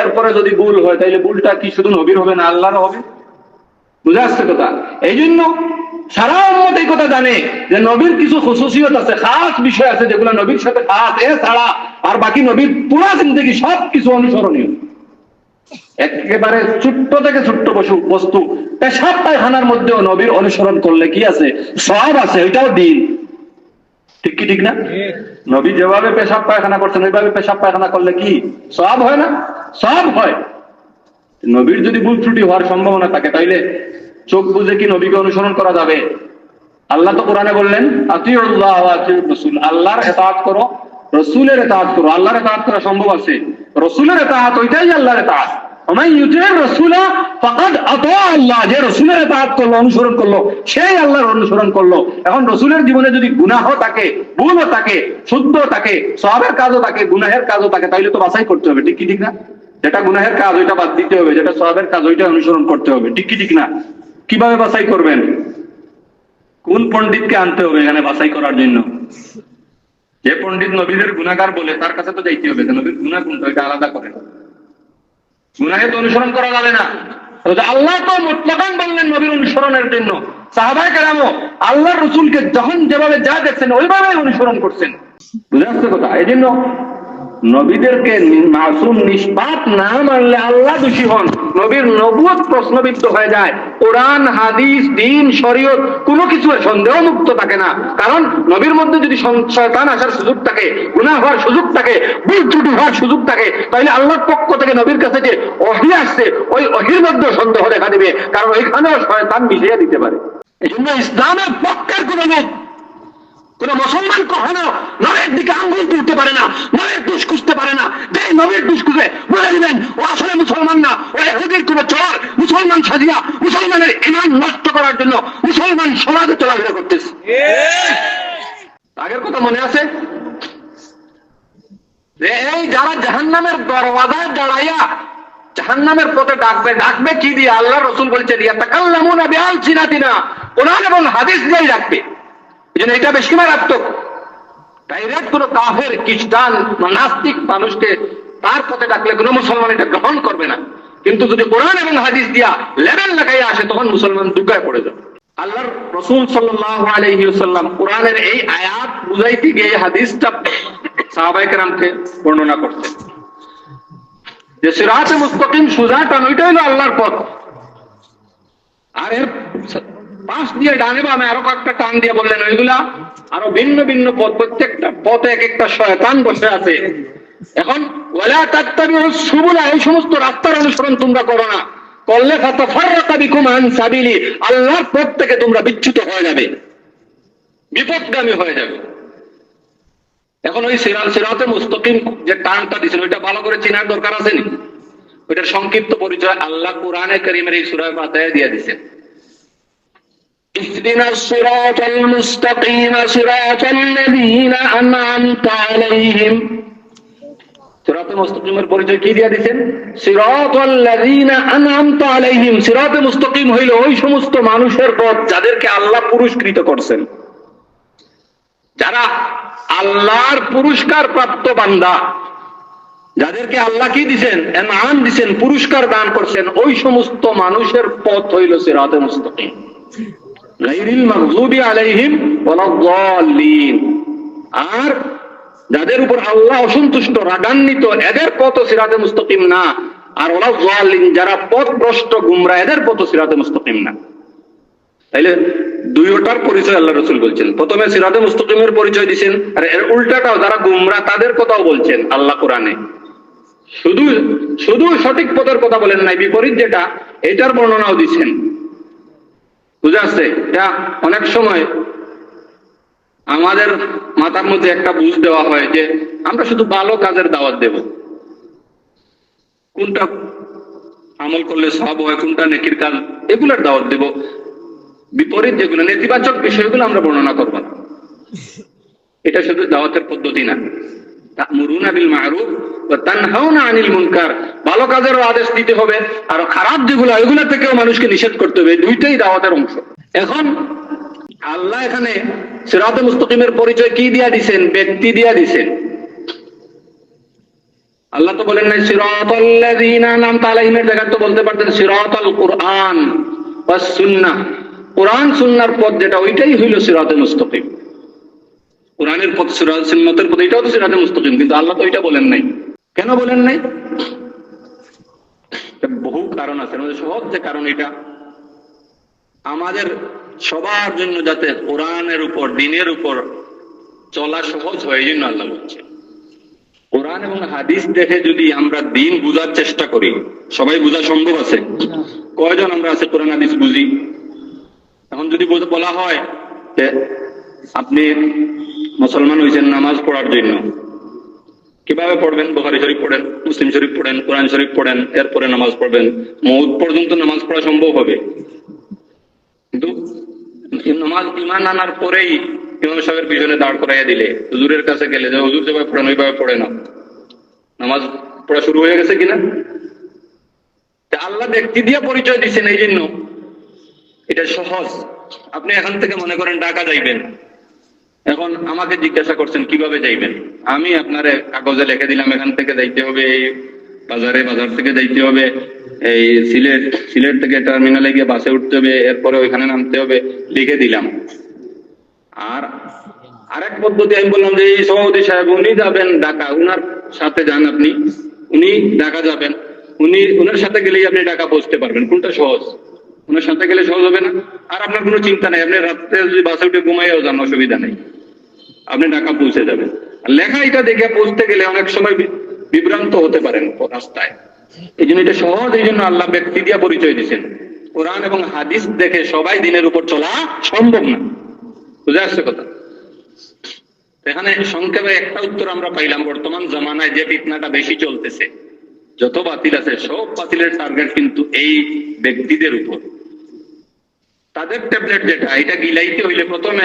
এরপরে যদি ভুল হয়, তাহলে ভুলটা কি শুধু নবীর হবে না আল্লাহর হবে? বুঝা আসছে কথা? এই জন্য সারা উম্মত এই কথা জানে যে নবীর কিছু খুসুসিয়ত আছে, খাস বিষয় আছে যেগুলো নবীর সাথে খাস, এছাড়া আর বাকি নবীর পুরা জিন্দেগি সব কিছু অনুসরণীয়। একেবারে ছোট্ট থেকে ছোট্ট বস্তু, পেশাব পায়খানার মধ্যেও নবীর অনুসরণ করলে কি আছে? সওয়াব আছে, ওইটাও দিন। ঠিক কি ঠিক না? নবী যেভাবে পেশাব পায়খানা করছেন ওইভাবে পেশাব পায়খানা করলে কি সওয়াব হয় না? সওয়াব হয়। নবীর যদি ভুল ত্রুটি হওয়ার সম্ভাবনা থাকে, তাইলে চোখ বুঝে কি নবীকে অনুসরণ করা যাবে? আল্লাহ তো কোরআনে বললেন আতিউল্লাহ ওয়া আতিউর রাসূল, আল্লাহর ইতাআত করো, রাসূলের ইতাআত করো। আল্লাহর ইতাআত করা সম্ভব আছে, রাসূলের ইতাআত ওইটাই আল্লাহর ইতাআত। ওমান ইউতির রাসূলা ফাকাদ আতা আল্লাহ। যে রাসূলের ইতাআত করলো, অনুসরণ করলো, সেই আল্লাহর অনুসরণ করলো। এখন রাসূলের জীবনে যদি গুনাহ থাকে, ভুলও থাকে, শুদ্ধ থাকে, সওয়াবের কাজও থাকে, গুনাহের কাজও থাকে, তাইলে তো বাছাই করতে হবে। ঠিক কি ঠিক না? যেটা গুনাহের কাজ ওইটা বাদ দিতে হবে, যেটা সওয়াবের কাজ ওইটা অনুসরণ করতে হবে। ঠিক কি ঠিক না? কিভাবে বাছাই করবেন? কোন পণ্ডিতকে আনতে হবে এখানে বাছাই করার জন্য? যে পণ্ডিত নবীদের গুনাহগার বলে তার কাছে তো যাইতে হবে, নবীর গুনাহ কোনটা ওইটা আলাদা করে। গুনাহে তো অনুসরণ করা যাবে না। আল্লাহ তো মুতলাকান বললেন নবীর অনুসরণের জন্য। সাহাবায়ে কেরামও আল্লাহর রাসূলকে যখন যেভাবে যা দেখছেন ওইভাবে অনুসরণ করছেন। বুঝা যাচ্ছে কথা? এই জন্য নবীদেরকে মাসুম নিষ্পাপ না মানলে আল্লাহ দোষী হন, নবীর নবুয়ত প্রশ্নবিদ্ধ হয়ে যায়। কোরআন, হাদিস, দ্বীন, শরীয়ত কোনো কিছু সন্দেহ মুক্ত থাকে না। কারণ নবীর মধ্যে যদি শয়তান আসার সুযোগ থাকে, গুনাহ হওয়ার সুযোগ থাকে, ভুল ত্রুটি হওয়ার সুযোগ থাকে, তাহলে আল্লাহর পক্ষ থেকে নবীর কাছে যে ওহী আসছে ওই ওহীর মধ্যে সন্দেহ দেখা দিবে, কারণ ওইখানেও শয়তান মিশিয়ে দিতে পারে। এই জন্য ইসলামের পক্ষের কোন লোক, কোন মুসলমান কখনো নবীর দিকে আঙ্গুল তুলতে পারে না, নবীর দোষ খুঁজতে পারে না। যে নবীর দোষ খুঁজে বলে দিবেন ও আসলে মুসলমান না, ও ইহুদির কোন চোর, মুসলমান সাজিয়া মুসলমানের ঈমান নষ্ট করার জন্য মুসলমান সমাজে চলাফেরা করতেছে। আগের কথা মনে আছে যে এই যারা জাহান্নামের দরওয়াজায় দাঁড়াইয়া জাহান্নামের পথে ডাকবে, ডাকবে কি দিয়ে? আল্লাহ রাসূল বলেছেন ইয়াতাকাল্লামুনা বিআলসিনাতিনা, কোরআন এবং হাদিস দিয়েই ডাকবে। এটা বেশি মারাত্মক। ডাইরেক্ট কোন কাফের, খ্রিস্টান, নাস্তিক মানুষকে তার পথে ডাকলে কোন মুসলমান এটা গ্রহণ করবে না। কিন্তু যদি কোরআন এবং হাদিস দিয়া লেবেল লাগাইয়া আসে, তখন মুসলমান দুঃখায় পড়ে যাবে। আল্লাহর রাসূল সাল্লাল্লাহু আলাইহি ওয়াসাল্লাম কোরআনের এই আয়াত বুঝাইতে গিয়ে এই হাদিসটা সাহাবায়ে কেরামকে বর্ণনা করতেন যে সিরাতে মুস্তাকিম, সোজা টান, ওইটাই হলো আল্লাহর পথ। আর এর পাশ দিয়ে ডানে বামে আরো কয়েকটা টান দিয়ে বললেন ওইগুলা আরো ভিন্ন ভিন্ন পথ, প্রত্যেকটা পথে এক একটা শয়তান বসে আছে। এখন ওয়ালা তাত্তাবিউস সুবুলা, এই সমস্ত রাস্তার অনুসরণ তোমরা করো না, করলে ফাতাফাররাকা বিকুম আন সাবিলি, আল্লাহর পথ থেকে তোমরা বিচ্যুত হয়ে যাবে, বিপথগামী হয়ে যাবে। এখন ওই সিরাতে মুস্তাকিম যে টানটা দিয়েছেন ওইটা ভালো করে চেনার দরকার আছে নি? ওইটার সংক্ষিপ্ত পরিচয় আল্লাহ কোরআনে কারীমের এই সূরা ফাতিহায় দিয়ে দিয়েছেন। اهدنا الصراط المستقيم صراط الذين أنعمت عليهم। সিরাতে মুস্তাকিমের পরিচয় কি দিয়ে দিয়েছেন? সিরাতাল লাযিনা আনআমতা আলাইহিম। সিরাতে মুস্তাকিম হইল ওই সমস্ত মানুষের পথ যাদেরকে আল্লাহ পুরস্কৃত করছেন, যারা আল্লাহর পুরস্কার প্রাপ্ত বান্দা, যাদেরকে আল্লাহ কি দিছেন, এনাম দিছেন, পুরস্কার দান করছেন, ওই সমস্ত মানুষের পথ হইল সিরাতে মুস্তাকিম, গায়রিল মাগযুবি আলাইহিম ওয়ালাদ-দাল্লিন। আর যাদের উপর আল্লাহ অসন্তুষ্ট, রাগান্বিত, এদের পথ সিরাতে মুস্তাকিম না। আর ওয়ালাদ-দাল্লিন, যারা পথভ্রষ্ট, গুমরাহ, এদের পথ সিরাতে মুস্তাকিম না। তাইলে দুইটার পরিচয় আল্লাহ রাসূল বলছেন। প্রথমে সিরাতে মুস্তাকিমের পরিচয় দিবেন, আর এর উল্টাটাও, যারা গুমরাহ তাদের কথাও বলছেন আল্লাহ কোরআনে। শুধু শুধু সঠিক পথের কথা বলেন নাই, বিপরীত যেটা এটার বর্ণনাও দিচ্ছেন। বুঝা আসছে? এটা অনেক সময় আমাদের মাথার মধ্যে একটা বুঝ দেওয়া হয় যে আমরা শুধু ভালো কাজের দাওয়াত দেব, কোনটা আমল করলে সব হয়, কোনটা নেকির কাজ, এগুলোর দাওয়াত দেব। বিপরীত যেগুলো নেতিবাচক বিষয়গুলো আমরা বর্ণনা করব না। এটা শুধু দাওয়াতের পদ্ধতি না। তা'মুরুনা বিল মা'রুফ ওয়া তানহাউনা আনিল মুনকার, ভালো কাজেরও আদেশ দিতে হবে, আর খারাপ যেগুলো এগুলো থেকেও মানুষকে নিষেধ করতে হবে। দুইটাই দাওয়াতের অংশ। এখন আল্লাহ এখানে সিরাতে মুস্তাকিমের পরিচয় কি দিয়া দিবেন? ব্যক্তি দিয়া দিবেন। আল্লাহ তো বলেন নাই সিরাতাল্লাযীনা আন'আমতা আলাইহিমের জায়গায় তো বলতে পারতেন সিরাতাল কুরআন ওয়াস সুন্নাহ। কোরআন সুন্নাহর পথ যেটা, ওইটাই হইল সিরাতে মুস্তাকিম। কোরআনের পথ, সুন্নাতের পথ, এটাও তো সিরাতে মুস্তাকিম, কিন্তু আল্লাহ তো এটা বলেন নাই। কেন বলেন নাই? বহু কারণ আছে। সহজ যে কারণ, এটা আমাদের সবার জন্য যাতে কোরআনের উপর, দ্বীনের উপর চলা সহজ হয়, এই জন্য আল্লাহ বলছে। কোরআন এবং হাদিস দেখে যদি আমরা দ্বীন বুঝার চেষ্টা করি, সবাই বোঝা সম্ভব আছে? কয়জন আমরা আছে কোরআন হাদিস বুঝি? এখন যদি বলা হয় যে আপনি মুসলমান হয়েছেন নামাজ পড়ার জন্য, কিভাবে পড়বেন? বুখারী শরীফ পড়েন, মুসলিম শরীফ পড়েন, কোরআন শরীফ পড়েন, এরপরে নামাজ পড়বেন। মওত পর্যন্ত নামাজ পড়া সম্ভব হবে, কিন্তু নামাজ ঈমান আনার পরেই ইমাম সাহেবের পিছনে দাঁড় করাইয়া দিলে, হুজুরের কাছে গেলে যে হুজুর যেভাবে পড়েন ওইভাবে পড়ে না, নামাজ পড়া শুরু হয়ে গেছে কিনা? আল্লাহ ব্যক্তি দিয়ে পরিচয় দিচ্ছেন, এই জন্য এটা সহজ। আপনি এখান থেকে মনে করেন ঢাকা যাইবেন, এখন আমাকে জিজ্ঞাসা করছেন কিভাবে যাইবেন। আমি আপনার কাগজে লিখে দিলাম এখান থেকে যাইতে হবে এই বাজারে, বাজার থেকে যাইতে হবে এই সিলেট, সিলেট থেকে টার্মিনালে গিয়ে বাসে উঠতে হবে, এরপরে ওইখানে নামতে হবে, লিখে দিলাম। আর আরেক পদ্ধতি আমি বললাম যে এই সভাপতি সাহেব উনি যাবেন ঢাকা, উনার সাথে যান আপনি, উনি ঢাকা যাবেন, উনার সাথে গেলেই আপনি ঢাকা পৌঁছতে পারবেন। কোনটা সহজ? উনার সাথে গেলে সহজ হবে না? আর আপনার কোনো চিন্তা নেই, আপনি রাত্রে যদি বাসে উঠে ঘুমাইও যান, অসুবিধা নেই, আপনি ঢাকা পৌঁছে যাবেন। লেখা এটা দেখে পৌঁছতে গেলে অনেক সময় বিভ্রান্ত হতে পারেন রাস্তায়। এই জন্য এটা সহজ, এই জন্য আল্লাহ ব্যক্তি দিয়া পরিচয় দিচ্ছেন। কোরআন এবং হাদিস দেখে সবাই দিনের উপর চলা সম্ভব না। বুঝে আসছে কথা? এখানে সংক্ষেপে একটা উত্তর আমরা পাইলাম, বর্তমান জামানায় যে ফিতনাটা বেশি চলতেছে, যত বাতিল আছে সব বাতিলের টার্গেট কিন্তু এই ব্যক্তিদের উপর। তাদের ট্যাবলেট যেটা, এটা গিলাইতে হইলে প্রথমে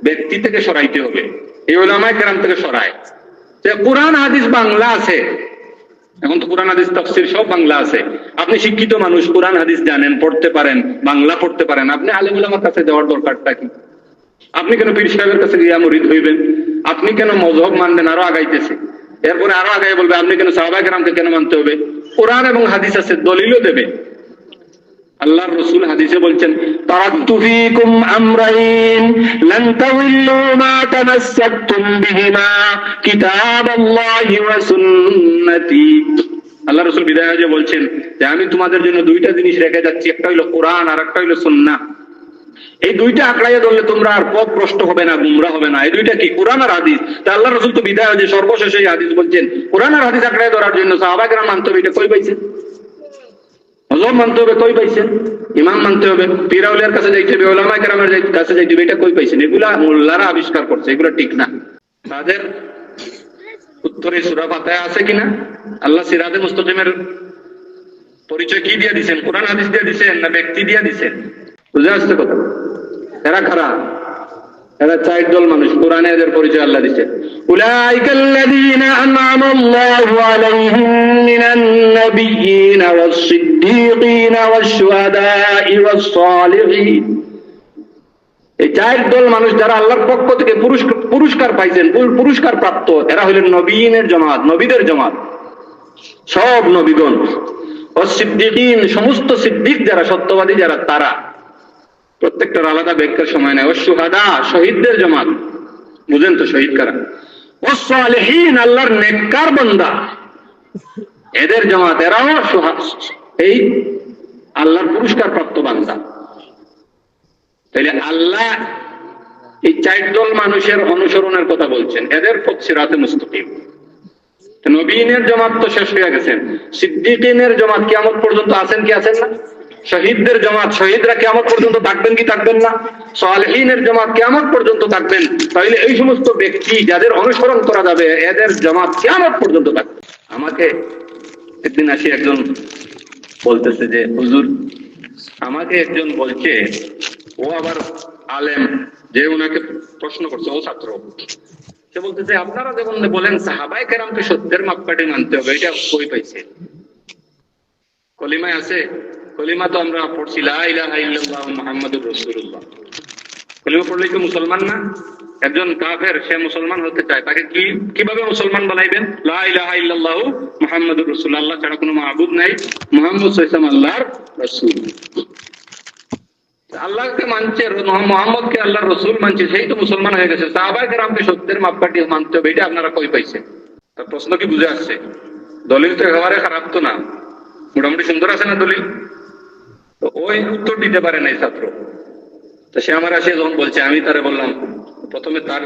ব্যক্তি থেকে সরাইতে হবে, এই উলামায়ে কেরাম থেকে সরায়। যে কোরআন হাদিস বাংলা আছে, এখন তো কোরআন হাদিস তাফসীর সব বাংলা আছে, আপনি শিক্ষিত মানুষ, কোরআন হাদিস জানেন, পড়তে পারেন, বাংলা পড়তে পারেন, আপনি আলেম উলামার কাছে যাওয়ার দরকারটা কি? আপনি কেন পীর সাহেবের কাছে গিয়ে মুরিদ হইবেন? আপনি কেন মযহব মানবেন? আরো আগাইতেছে, এরপরে আরো আগাই বলবে আপনি কেন সাহাবায়ে কেরামকে কেন মানতে হবে? কোরআন এবং হাদিস আছে, দলিলও দেবে। আল্লাহর রাসূল হাদিসে বলছেন তারাকতু ফীকুম আমরাইন লান তাযিল্লু মা তামাসসাকতুম বিহিমা কিতাবাল্লাহি ওয়া সুন্নতি। আল্লাহ রাসূল বিদায় হয়ে বলছেন যে আমি তোমাদের জন্য দুইটা জিনিস রেখে যাচ্ছি, একটা হলো কোরআন আর একটা হলো সুন্নাহ। এই দুইটা আঁকড়াইয়া ধরলে তোমরা আর পথভ্রষ্ট হবে না, গুমরা হবে না। এই দুইটা কি? কোরআন আর হাদিস। তা আল্লাহ রাসূল তো বিদায় হয়ে সর্বশেষে এই হাদিস বলছেন, কোরআন আর হাদিস আঁকড়াইয়া ধরার জন্য সাহাবায়ে কেরাম মানতে হবে, এটা কই পাইছেন? মযহব মানতে হবে, কই পাইছেন? ইমাম মানতে হবে, পীর আউলিয়ার কাছে যাইতে হবে, উলামায়ে কেরামের কাছে যাইতে হবে, এটা কই পাইছেন? এগুলা মোল্লারা আবিষ্কার করছে, এগুলো ঠিক না। তাদের উত্তরে সূরা ফাতিহা আছে কিনা? আল্লাহ সিরাতে মুস্তাকিমের পরিচয় কি দিয়ে দিবেন? কোরআন হাদিস দিয়ে দিবেন না ব্যক্তি দিয়ে দিবেন? বুঝে আসছে কথা? এরা কারা? এরা চার দল মানুষ। কোরআনে এদের পরিচয় আল্লাহ দিচ্ছে, উলাইকাল্লাযীনা আন'আমাল্লাহু আলাইহিম মিনান নাবিয়্যিনা ওয়াস-সিদ্দীকিনা ওয়াশ-শুহাদা'i ওয়াস-সালিহিন। এই চার দল মানুষ যারা আল্লাহর পক্ষ থেকে পুরস্কার পাইছেন, পুরস্কার প্রাপ্ত, এরা হলেন নবীনের জামাত, নবীদের জামাত। সব নবীগণ, ও সিদ্দিকিন সমস্ত সিদ্দিক যারা সত্যবাদী যারা তারা, প্রত্যেকটার আলাদা ব্যাখ্যার সময় নেই। ও সুহাদা শহীদদের জমাত, বুঝেন তো শহীদ কারা? ও সালেহীন আল্লাহর নেককার বান্দা, এদের জমাত, এরাও এই আল্লাহর পুরস্কার প্রাপ্ত বান্দা। তাইলে আল্লাহ এই 4 দল মানুষের অনুসরণের কথা বলছেন, এদের পথ সিরাতে মুস্তাকিম। নবীনের জমাত তো শেষ হয়ে গেছেন, সিদ্দিকিনের জমাত কিয়ামত পর্যন্ত আছেন কি আছেন না? শহীদদের জমাত, শহীদরা কিয়ামত পর্যন্ত থাকবেন কি থাকবেন না? সালেহীনের জমাত কিয়ামত পর্যন্ত থাকবেন। তাইলে এই সমস্ত ব্যক্তি যাদের অনুসরণ করা যাবে, এদের জমাত কিয়ামত পর্যন্ত থাকবে। আমাকে একদিন আসি একজন বলতেছে যে হুজুর, আমাকে একজন বলছে, ও আবার আলেম, যে উনাকে প্রশ্ন করছে, ও ছাত্র, সে বলতেছে আপনারা যেমন বলেন সাহাবায়ে কেরামকে সত্যের মাপকাঠি মানতে হবে, এটা কই পাইছে? কলিমায় আছে? কলিমা তো আমরা পড়ছি লা ইলাহা ইল্লাল্লাহ মুহাম্মাদুর রাসূলুল্লাহ। কলিমা পড়লেই তো মুসলমান না? একজন কাফের, সে মুসলমান হতে চায়, তাকে কিভাবে মুসলমান বানাইবেন? লা ইলাহা ইল্লাল্লাহু মুহাম্মাদুর রাসূলুল্লাহ, আল্লাহ ছাড়া কোনো মাবুদ নাই, মুহাম্মদ সাল্লাল্লাহু আলাইহি ওয়াসাল্লাম আল্লাহর রাসূল। আল্লাহকে মানছে, মুহাম্মদকে আল্লাহর রাসূল মানছে, সেই তো মুসলমান হয়ে গেছে। সাহাবায়ে কেরামকে সত্যের মাপকাঠি মানতে হবে, এটা আপনারা কই পাইছেন? তার প্রশ্ন কি বুঝে আসছে? দলিল তো একেবারে খারাপ তো না, মোটামুটি সুন্দর আছে না দলিল? তো ওই উত্তর দিতে পারে নাই ছাত্র। তো সে আমার আসে যখন বলছে, আমি তারে বললাম, প্রথমে তার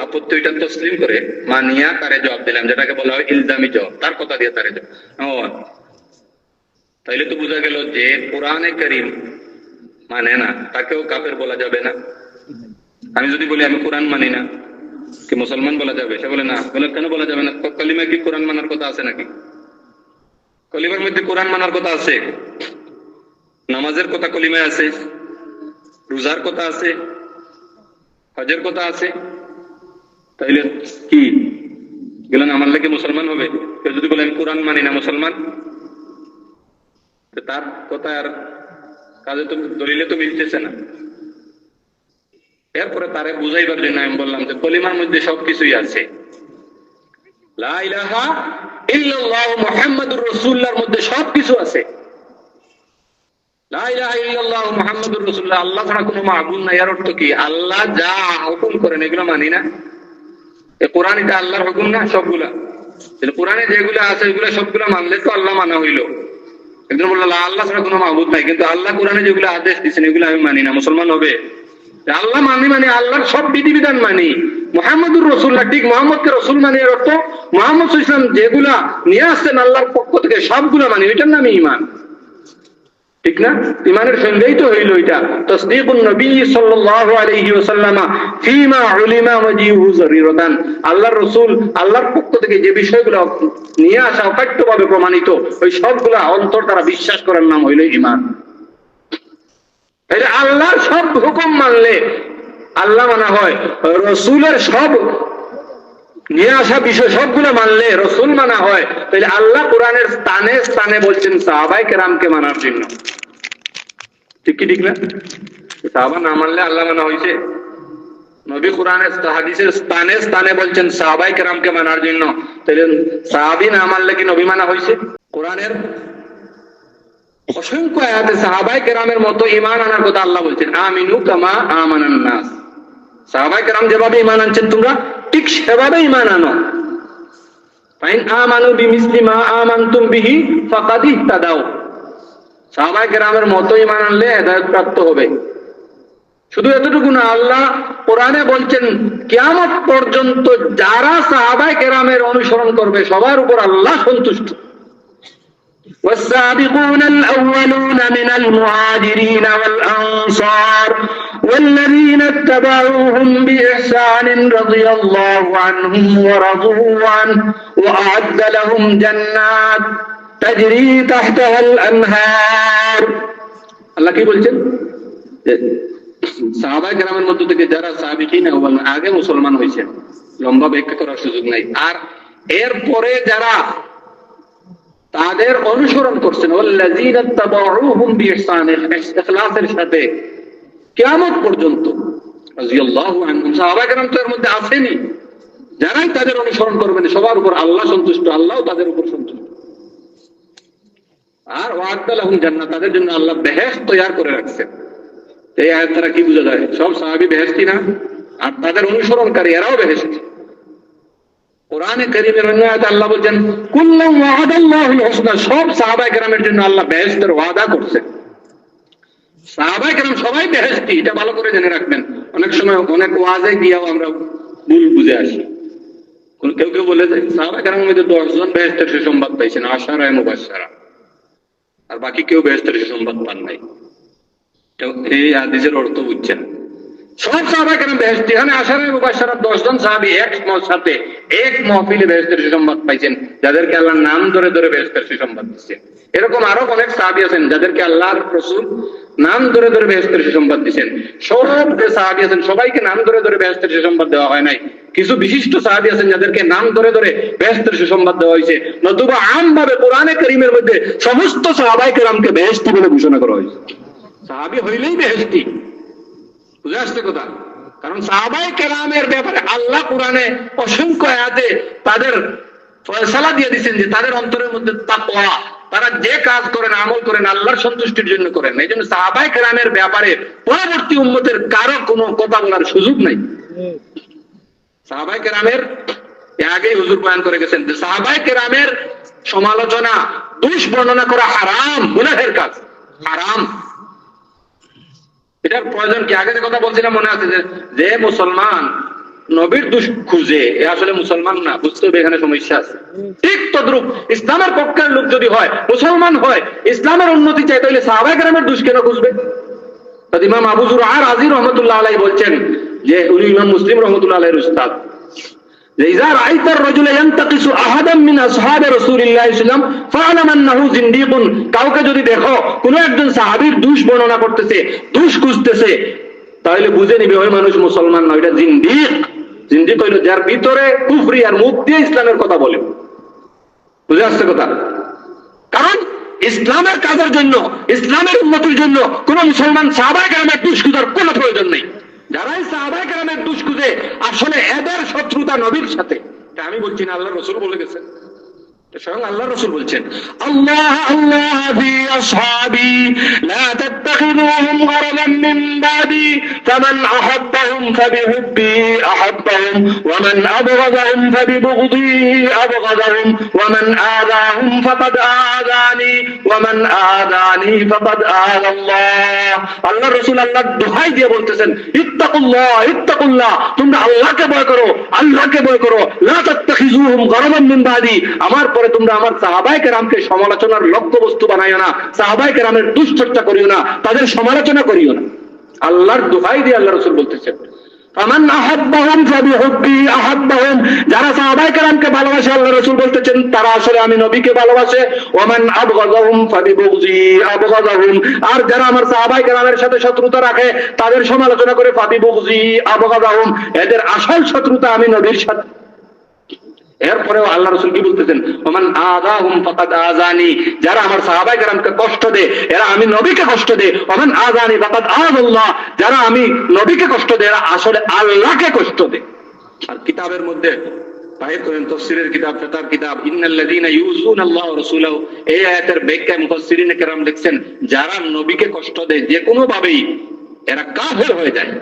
আপত্তি ওইটা তসলিম করে মানিয়া তারে জবাব দিলাম, যেটাকে বলা হয় ইলজামি জবাব, তার কথা দিয়ে তারে জবাব। তাইলে তো বোঝা গেল যে কোরআনে কারীম মানে না, তাকেও কাফের বলা যাবে না। আমি যদি বলি আমি কোরআন মানি না, কি মুসলমান বলা যাবে? সে বলে না। বলে কেন বলা যাবে না? কলিমায় কি কোরআন মানার কথা আছে নাকি? কলিমার মধ্যে কোরআন মানার কথা আছে, নামাজের কথা কলিমায় আছে, রোজার কথা আছে, হজের কথা আছে। তাইলে কি গেলেন আমার লাগে মুসলমান হবে? কেউ যদি বলে আমি কোরআন মানি না, মুসলমান, তার কথা আর কাজে তো দলিলে তো মিলতেছে না। এরপরে তারে বুঝাইবার জন্য আমি বললাম যে কলিমার মধ্যে সবকিছুই আছে। লা ইলাহা ইল্লাল্লাহু মুহাম্মাদুর রাসূলুল্লাহর মধ্যে সবকিছু আছে। লা ইলাহা ইল্লাল্লাহু মুহাম্মাদুর রাসূলুল্লাহ, আল্লাহ ছাড়া কোনো মাবুদ নাই। এর অর্থ কি? আল্লাহ যা হুকুম করেন এগুলো মানি না। এই কোরআন এটা আল্লাহর হুকুম না সবগুলা? কোরআনে যেগুলো আছে এগুলো সবগুলা মানলে তো আল্লাহ মানা হইলো। একজন বললো আল্লাহ ছাড়া কোনো মাবুদ নাই, কিন্তু আল্লাহ কোরআনে যেগুলো আদেশ দিচ্ছেন এগুলো আমি মানি না, মুসলমান হবে? আল্লাহ মানি মানে আল্লাহর সব বিধিবিধান মানি। মুহাম্মাদুর রাসূলুল্লাহ, ঠিক মুহাম্মদকে রাসূল মানি, এর অর্থ মুহাম্মদ সাল্লাল্লাহু আলাইহি ওয়াসাল্লাম যেগুলা নিয়ে আসছেন আল্লাহর পক্ষ থেকে সবগুলা মানি, এটার নামই ঈমান। ঠিক না? ঈমানের সঙ্গেই তো হইল এটা তাসদীকুন নবী সাল্লাল্লাহু আলাইহি ওয়াসাল্লাম ফীমা উলিমা ওয়াজিহু যারিরাতান। আল্লাহর রাসূল আল্লাহর পক্ষ থেকে যে বিষয়গুলো নিয়ে আসা অকাট্যভাবে প্রমাণিত, ওই সবগুলা অন্তর দ্বারা বিশ্বাস করার নাম হইল ঈমান। তাহলে আল্লাহর সব হুকুম মানলে আল্লাহ মানা হয়, রাসূলের সব নিয়ে আসা বিষয় সবগুলো মানলে রাসূল মানা হয়। তাহলে আল্লাহ কোরআনের স্থানে স্থানে বলছেন সাহাবায়ে কেরামকে মানার জন্য। ঠিক কি ঠিক না? সাহাবা না মানলে আল্লাহ মানা হয়েছে? নবী কোরআনের হাদিসের স্থানে স্থানে বলছেন সাহাবায়ে কেরামকে মানার জন্য। তাহলে সাহাবী না মানলে কি নবী মানা হয়েছে? কোরআনের অসংখ্য আয়াতে সাহাবায়ে কেরামের মতো ঈমান আনার কথা আল্লাহ বলছেন, আমিনু কামা আমানান নাস। সাহাবায়ে কেরাম যেভাবে ঈমান আনছেন তোমরা ঠিক সেভাবে ঈমান আনো। ফাইন আমানু বিমিসলি মা আমানতুম বিহি ফাকাদ ইহতাদাও। সাহাবায়ে কেরামের মতো ঈমান আনলে হেদায়েত প্রাপ্ত হবে। শুধু এতটুকু না, আল্লাহ কোরআনে বলছেন কিয়ামত পর্যন্ত যারা সাহাবায়ে কেরামের অনুসরণ করবে সবার উপর আল্লাহ সন্তুষ্ট। والسابقون الأولون من المهاجرين والأنصار والذين اتبعوهم بإحسان رضي الله عنهم ورضوا عنه وأعد لهم جنات تجري تحتها الأنهار। আল্লাহ কি বলছেন? সাহাবায়ে কেরামের মধ্য থেকে যারা সাবিকিন আউয়াল আগে মুসলমান হয়েছেন, লম্বা ব্যাখ্যা করার সুযোগ নাই, আর এরপরে যারা তাদের অনুসরণ করছেন, ওয়াল্লাযীনা তাবাউহুম বিইহসান, ইখলাসের সাথে কিয়ামত পর্যন্ত, রাদিয়াল্লাহু আনহুম। সাহাবায়ে কেরাম তো এর মধ্যে আসেনি। যারাই তাদের অনুসরণ করবেন সবার উপর আল্লাহ সন্তুষ্ট, আল্লাহও তাদের উপর সন্তুষ্ট। আর ওয়া'আদ্দা লাহুম জান্নাত, তাদের জন্য আল্লাহ বেহেশত তৈরি করে রাখছেন। এই আয়াত দ্বারা কি বোঝা যায়? সব সাহাবী বেহেশতি না, আর তাদের অনুসরণকারী এরাও বেহেশতি। কোরআনে কারীমের অন্য আয়াতে আল্লাহ বলেন কুল্লু ওয়া'আদাল্লাহুল হুসনা, সব সাহাবায়ে কেরামের জন্য আল্লাহ বেহেশতের ওয়াদা করছেন। সাহাবায়ে কেরাম সবাই বেহেশতি, এটা ভালো করে জেনে রাখবেন। অনেক সময় অনেক ওয়াজে গিয়েও আমরা ভুল বুঝে আসি। কেউ কেউ বলে যে সাহাবায়ে কেরামের মধ্যে 10 জন বেহেশতের সুসংবাদ পাইছেন, আশারায়ে মুবাশশারা, আর বাকি কেউ বেহেশতের সুসংবাদ পান নাই। তো এই হাদিসের অর্থ বুঝছেন? সব সাহাবায়ে কেরাম বেহেশতি, এখানে আশারায়ে মুবাশশারা 10 জন সাহাবী এক সাথে এক মাহফিলে বেহেশতের সুসংবাদ পাইছেন, যাদেরকে আল্লাহ নাম ধরে ধরে বেহেশতের সুসংবাদ দিচ্ছেন। এরকম আরো অনেক সাহাবী আছেন যাদেরকে আল্লাহর রাসূল নাম ধরে ধরে বেহেশতের সুসংবাদ দিচ্ছেন। সব যে সাহাবী আছেন সবাইকে নাম ধরে ধরে বেহেশতের সুসংবাদ দেওয়া হয় নাই। কিছু বিশিষ্ট সাহাবী আছেন যাদেরকে নাম ধরে ধরে বেহেশতের সুসংবাদ দেওয়া হয়েছে, নতুবা আমভাবে কোরআনে কারীমের মধ্যে সমস্ত সাহাবায়ে কেরামকে বেহেশতি বলে ঘোষণা করা হয়েছে। সাহাবী হইলেই বেহেশতি, বুঝে আসছে কথা? কারণ সাহাবায়ে কেরামের ব্যাপারে আল্লাহ কোরআনে অসংখ্য আয়াতে তাদের ফয়সালা দিয়ে দিচ্ছেন যে তাদের অন্তরের মধ্যে তাকওয়া, তারা যে কাজ করেন আমল করেন আল্লাহর সন্তুষ্টির জন্য করেন। এই জন্য সাহাবায়ে কেরামের ব্যাপারে পরবর্তী উম্মতের কারো কোনো কথা বলার সুযোগ নাই। সাহাবায়ে কেরামের আগে হুজুর বয়ান করে গেছেন যে সাহাবায়ে কেরামের সমালোচনা, দোষ বর্ণনা করা হারাম, গুনাহের কাজ, হারাম। এটার প্রয়োজন কি? আগে যে কথা বলছিলাম মনে আছে যে মুসলমান নবীর দোষ খুঁজে, এ আসলে মুসলমান না, বুঝতে হবে এখানে সমস্যা আছে। ঠিক তদ্রূপ ইসলামের পক্ষের লোক যদি হয়, মুসলমান হয়, ইসলামের উন্নতি চাই, তাহলে সাহাবায়ে কেরামের দোষ কেন খুঁজবে? ইমাম আবু যুরআ রাযী রাহমাতুল্লাহ আলাইহি বলছেন যে উনি ইমাম মুসলিম রাহমাতুল্লাহ আলাইহির উস্তাদ, যে ইযা রাআইতার রাজুলা ইয়ানতাকিসু আহাদাম মিন আসহাবি রাসূলিল্লাহি সাল্লাল্লাহু আলাইহি ওয়াসাল্লাম ফা'লাম আন্নাহু জিন্দিকুন, কাউকে যদি দেখো কোন একজন সাহাবীর দোষ বর্ণনা করতেছে, দোষ খুঁজতেছে, তাহলে বুঝে নিবে ওই মানুষ মুসলমান না, এটা জিন্দিক। জিন্দিক হইল যার ভিতরে কুফরি আর মুখ দিয়ে ইসলামের কথা বলে। বুঝে আসছে কথা? কারণ ইসলামের কাজের জন্য, ইসলামের উন্নতির জন্য কোন মুসলমান সাহাবায়ে কেরামের দোষ খুঁজার কোনো প্রয়োজন নেই। যারাই সাহাবায়ে কেরামের দোষ খুঁজে আসলে এদের শত্রুতা নবীর সাথে। এটা আমি বলছি না, আল্লাহর রাসূল বলে গেছেন, স্বয়ং আল্লাহর রাসূল বলছেন আল্লাহ আল্লাহ ফি আসহাবি লা তাত্তাখিযুহুম গারাদান মিন বাদি ফামান আহাব্বাহুম ফাবিহুব্বি আহাব্বাহুম ওয়া মান আবগাদাহুম ফাবিবুগদি আবগাদাহুম ওয়া মান আযাহুম ফাকাদ আযানি ওয়া মান আযানি ফাকাদ আযা আল্লাহ। আল্লাহর রাসূল আল্লাহর দোহাই দিয়ে বলতেছেন ইত্তাকুল্লাহ ইত্তাকুল্লাহ, তোমরা আল্লাহকে ভয় করো, আল্লাহকে ভয় করো। লা তাত্তাখিযুহুম গারাদান মিন বাদি, আমার পরে তোমরা আমার সাহাবায়ে কেরামকে সমালোচনার লক্ষ্যবস্তু বানাইও না, সাহাবায়ে কেরামের দুশ্চর্চা করিও না, তাদের সমালোচনা করিও না। আল্লাহর দোহাই দিয়ে আল্লাহ রাসূল বলতেছেন ফামান আহাব্বাহুম ফাবিহুব্বি আহাব্বাহুম, যারা সাহাবায়ে কেরামকে ভালোবাসে আল্লাহ রাসূল বলতেছেন তারা আসলে আমি নবীকে ভালোবাসে। ওয়া মান আবগাদাহুম ফাবিবুগজি আবগাদাহুম, আর যারা আমার সাহাবায়ে কেরামের সাথে শত্রুতা রাখে, তাদের সমালোচনা করে ফাবিবুগজি আবগাদাহুম, এদের আসল শত্রুতা আমি নবীর সাথে। এরপরেও আল্লাহ রাসূল কি বলতেছেন ওমান আযাহুম ফাকাদ আযানি, যারা আমার সাহাবায়ে কেরামকে কষ্ট দেয় এরা আমি নবীকে কষ্ট দেয়। ওমান আযানি ফাকাদ আযাল্লাহ, যারা আমি নবীকে কষ্ট দেয় এরা আসলে আল্লাহকে কষ্ট দেয়। আর কিতাবের মধ্যে বাইরে করেন তাফসীরের কিতাব, ফিকার কিতাব, ইন্নাল্লাযীনা ইউযুনাল্লাহু ওয়া রাসূলাহু, এই আয়াতের ব্যাখ্যায় মুফাসসিরিনে কেরাম লিখছেন যারা নবীকে কষ্ট দেয় যে কোনো ভাবেই এরা কাফের হয়ে যায়।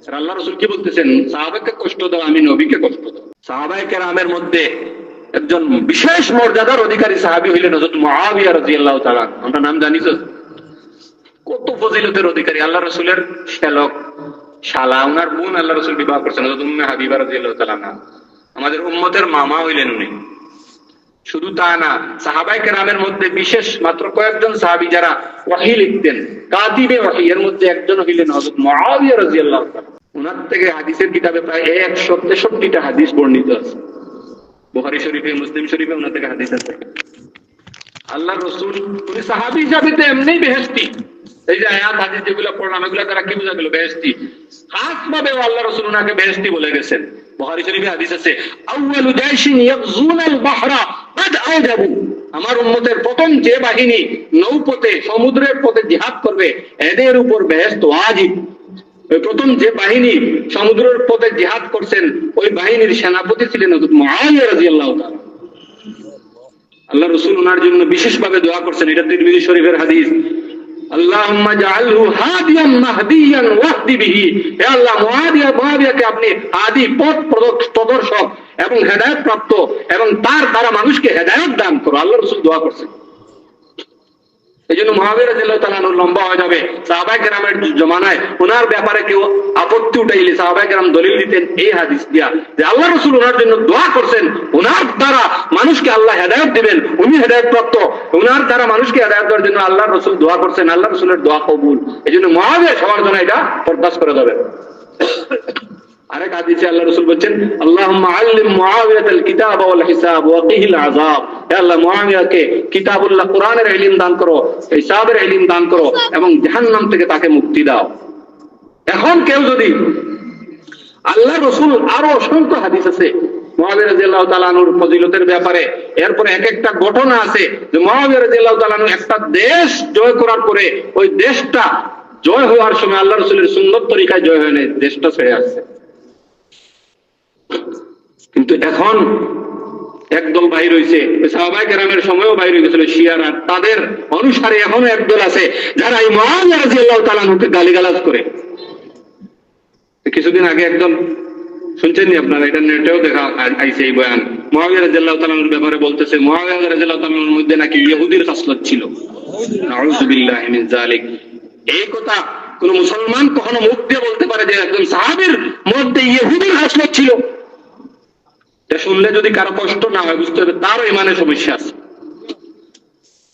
আর আল্লাহ রাসূল কি বলতেছেন সাহাবাকে কষ্ট দাও আমি নবীকে কষ্ট দাও। সাহাবায়ে কেরামের মধ্যে একজন বিশেষ মর্যাদার অধিকারী সাহাবী হইলেন হযরত মুআবিয়া রাদিয়াল্লাহু তাআলা। আমরা নাম জানি তো, কত ফজিলতের অধিকারী, আল্লাহ রাসূলের শ্যালক শালা, ওনার বোন আল্লাহ রাসূল বিবাহ করেছেন হযরত উম্মে হাবিবা রাদিয়াল্লাহু তাআলা। আমাদের উম্মতের মামা হইলেন উনি। শুধু তা না, সাহাবায়ে কেরামের মধ্যে বিশেষ মাত্র কয়েকজন সাহাবী যারা ওহী লিখতেন, কাতিবে ওহী, এর মধ্যে একজন হইলেন হযরত মুআবিয়া রাদিয়াল্লাহু তাআলা। ওনার থেকে হাদিসের কিতাবে প্রায় 163টা হাদিস বর্ণিত আছে। বুখারী শরীফে, মুসলিম শরীফে ওনার থেকে হাদিস আছে। আল্লাহর রাসূল উনি সাহাবী হিসাবে তো এমনিই বেহেশতি। এই যে আয়াত হাদিস যেগুলো পড়লাম এগুলো তারা কি বোঝা গেল? বেহেশতি। খাস ভাবে আল্লাহর রাসূল ওনাকে বেহেশতি বলে গেছেন। বুখারী শরীফে হাদিস আছে আউয়ালু জাইশিন ইয়াগযুনাল বাহরা কাদ আওজাবু, আমার উম্মতের প্রথম যে বাহিনী নৌপথে সমুদ্রের পথে জিহাদ করবে এদের উপর বেহেশত ওয়াজিব। ওই প্রথম যে বাহিনী সমুদ্রের পথে জিহাদ করছেন ওই বাহিনীর সেনাপতি ছিলেন হযরত মুআবিয়া রাদিয়াল্লাহু তাআলা। আল্লাহ রাসূল ওনার জন্য বিশেষভাবে দোয়া করছেন, এটা তিরমিজি শরীফের হাদিস। আল্লাহুম্মা জাআলহু হাদিয়ান মাহদিয়ান ওয়াহদি বিহি, হে আল্লাহ মুআবিয়াকে আপনি হাদি পথ প্রদর্শক এবং হেদায়েত প্রাপ্ত এবং তার দ্বারা মানুষকে হেদায়েত দান করো। আল্লাহ রাসূল দোয়া করছেন। এই জন্য মুআবিয়া রাদিয়াল্লাহু তাআলা লম্বা হয়ে যাবে। সাহাবায়ে কেরামের জমানায় ওনার ব্যাপারে কেউ আপত্তি উঠাইলে সাহাবায়ে কেরাম দলিল দিতেন এই হাদিস দিয়া যে আল্লাহ রাসূল ওনার জন্য দোয়া করছেন, ওনার দ্বারা মানুষকে আল্লাহ হেদায়েত দিবেন, উনি হেদায়েত প্রাপ্ত, ওনার দ্বারা মানুষকে হেদায়েত দেওয়ার জন্য আল্লাহ রাসূল দোয়া করছেন, আল্লাহ রাসূলের দোয়া কবুল। এই জন্য মুআবিয়া সবার জন্য এটা বরদাস্ত করে দেবেন। আরেক হাদিসে আল্লাহ রাসূল বলেন, আল্লাহুম্মা আল্লিম মুআবিয়াতাল কিতাবা ওয়াল হিসাব ওয়া কিহিল আযাব, হে আল্লাহ মুআবিয়াকে কিতাবুল্লাহ কোরআনের ইলম দান করো, হিসাবের ইলম দান করো এবং জাহান্নাম থেকে তাকে মুক্তি দাও। এখন কেউ যদি আল্লাহ রাসূল আরো অসংখ্য হাদিস আছে মুআবিয়া রাদিয়াল্লাহু তাআলা আনহুর ফজিলতের ব্যাপারে, এরপরে এক একটা ঘটনা আছে যে মুআবিয়া রাদিয়াল্লাহু তাআলা আনহু একটা দেশ জয় করার পরে ওই দেশটা জয় হওয়ার সময় আল্লাহ রাসূলের সুন্নত তরিকায় জয় হয় না, দেশটা ছেড়ে আসছে। কিন্তু এখন একদল বাইর হইছে, সাহাবায়ে কেরামের সময়ও বাইর হয়ে গেছিল শিয়ারা, তাদের অনুসারে এখনো একদল আছে যারা এই মুআবিয়া রাদিয়াল্লাহু তাআলা আনহুকে গালিগালাজ করে। কিছুদিন আগে একদম শুনছেন নি আপনারা, এটা নেটেও দেখা আইছে এই বয়ান, মুআবিয়া রাদিয়াল্লাহু তাআলা আনহুর ব্যাপারে বলতেছে মুআবিয়া রাদিয়াল্লাহু তাআলা আনহুর মধ্যে নাকি ইহুদির খাসলত ছিল। নাউযু বিল্লাহি মিন যালিক। এই কথা কোন মুসলমান কখনো মুখ দিয়ে বলতে পারে যে একজন সাহাবীর মধ্যে ইহুদির খাসলত ছিল? শুনলে যদি কারো কষ্ট না হয় বুঝতে হবে তারও ইমানের সমস্যা আছে।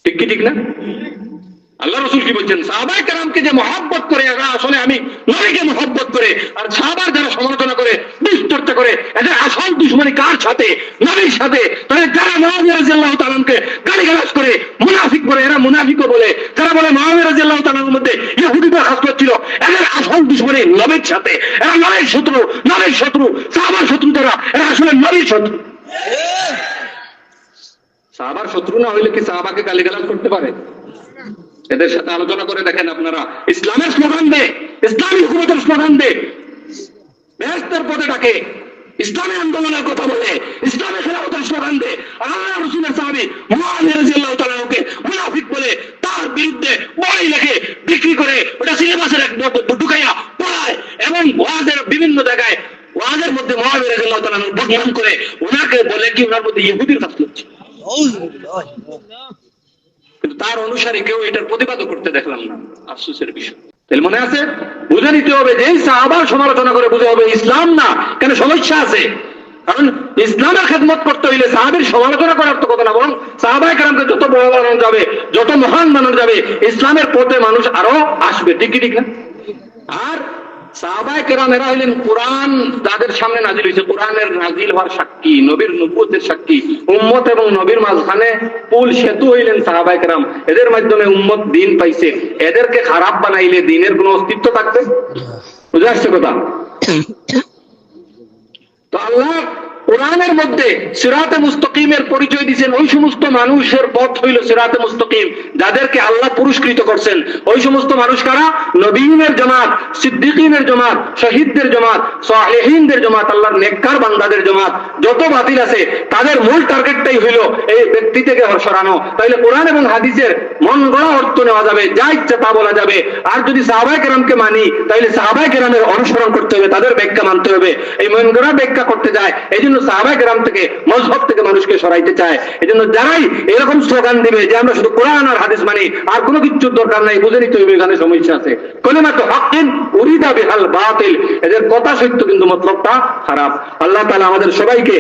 ঠিক কি ঠিক না? আল্লাহ রাসূল কি বলছেন, সাহাবায়ে কেরামকে যে মহব্বত করে এরা আসলে আমি নবীকে মহব্বত করে, আর সাহাবার যারা সমালোচনা করে দুশ্চর্চা করে এদের আসল দুশমনী কার সাথে? নবীর সাথে। তাহলে যারা মুআবিয়া রাদিয়াল্লাহু তাআলা আনহুকে গালিগালাজ করে মুনাফিক বলে, এরা মুনাফিকও বলে, যারা বলে মুআবিয়া রাদিয়াল্লাহু তাআলা আনহুর মধ্যে ইহুদিদের খাসলত ছিল, এদের আসল দুশমনী নবীর সাথে। এরা নবীর শত্রু, নবীর শত্রু, সাহাবার শত্রু, এরা আসলে নবীর শত্রু। সাহাবার শত্রু না হইলে কি সাহাবাকে গালিগালাজ করতে পারে? এদের সাথে আলোচনা করে দেখেন আপনারা, ইসলামের স্লোগান দে, ইসলামী হুকুমতের স্লোগান দে, বেহেশতের পথে ডাকে, ইসলামী আন্দোলনের কথা বলে, ইসলামী খেলাফতের স্লোগান দে, আল্লাহ রাসূলের সাহাবী মুআবিয়া রাদিয়াল্লাহু তাআলা আনহুকে মুনাফিক বলে তার বিরুদ্ধে বই লেখে বিক্রি করে ওটা সিলেবাসের এক ঢুকাইয়া পড়ায় এবং ওয়াজের বিভিন্ন জায়গায় ওয়াজের মধ্যে মুআবিয়া রাদিয়াল্লাহু তাআলা আনহু বদনাম করে ওনাকে বলে কি ওনার মধ্যে ইহুদির খাসলত ছিল। কিন্তু তার অনুসারী কেউ এটার প্রতিবাদ করতে দেখলাম না, আফসোসের বিষয়। তাহলে মনে আছে, বুঝে নিতে হবে যে এই সাহাবার সমালোচনা করে বুঝে হবে ইসলাম না, কেন সমস্যা আছে। কারণ ইসলামের খেদমত করতে হইলে সাহাবীর সমালোচনা করার তো কথা না, বরং সাহাবায়ে কেরামকে যত বড় বানানো যাবে, যত মহান বানানো যাবে, ইসলামের পথে মানুষ আরো আসবে। ঠিক কি ঠিক না? আর সাহাবায়ে কেরাম এরা হইলেন কোরআন যাদের সামনে নাজিল হয়েছে, কোরআনের নাজিল হওয়ার সাক্ষী, নবীর নবুয়তের সাক্ষী, উম্মত এবং নবীর মাঝখানে পুল সেতু হইলেন সাহাবায়ে কেরাম। এদের মাধ্যমে উম্মত দ্বীন পাইছে। এদেরকে খারাপ বানাইলে দ্বীনের কোনো অস্তিত্ব থাকবে? বুঝে আসছে কথা? তো আল্লাহ কোরআনের মধ্যে সিরাতে মুস্তাকিমের পরিচয় দিয়েছেন। ওই সমস্ত মানুষের পথ হইল সিরাতে মুস্তাকিম, যাদেরকে আল্লাহ পুরস্কৃত করছেন। ওই সমস্ত মানুষ কারা? নবীনের জামাত, সিদ্দিকিনের জামাত, শহীদদের জামাত, সালেহিনদের জামাত, আল্লাহর নেককার বান্দাদের জামাত। যত বাতিল আছে তাদের মূল টার্গেটটাই হইল এই ব্যক্তি থেকে সরানো। তাইলে কোরআন এবং হাদিসের মন গড়া অর্থ নেওয়া যাবে, যা ইচ্ছা তা বলা যাবে। আর যদি সাহাবায়ে কেরামকে মানি তাইলে সাহাবায়ে কেরামের অনুসরণ করতে হবে, তাদের ব্যাখ্যা মানতে হবে। এই মন গড়া ব্যাখ্যা করতে যায়, এই জন্য সাহাবায়ে কেরাম থেকে, মযহব থেকে মানুষকে সরাইতে চায়। এই জন্য যারাই এরকম স্লোগান দিবে যে আমরা শুধু কোরআন আর হাদিস মানি, আর কোনো কিছুর দরকার নাই, বুঝে নিতে হবে এখানে সমস্যা আছে। কালিমাতু হাক্কিন উরিদা বিহাল বাতিল, এদের কথা সত্য কিন্তু মতলবটা খারাপ। আল্লাহ তাআলা আমাদের সবাইকে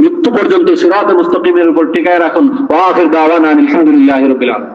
মৃত্যু পর্যন্ত সিরাতে মুস্তাকিমের উপর টিকায় রাখুন। ওয়া আখির দাওয়ানা আলহামদুলিল্লাহি রাব্বিল আলামিন।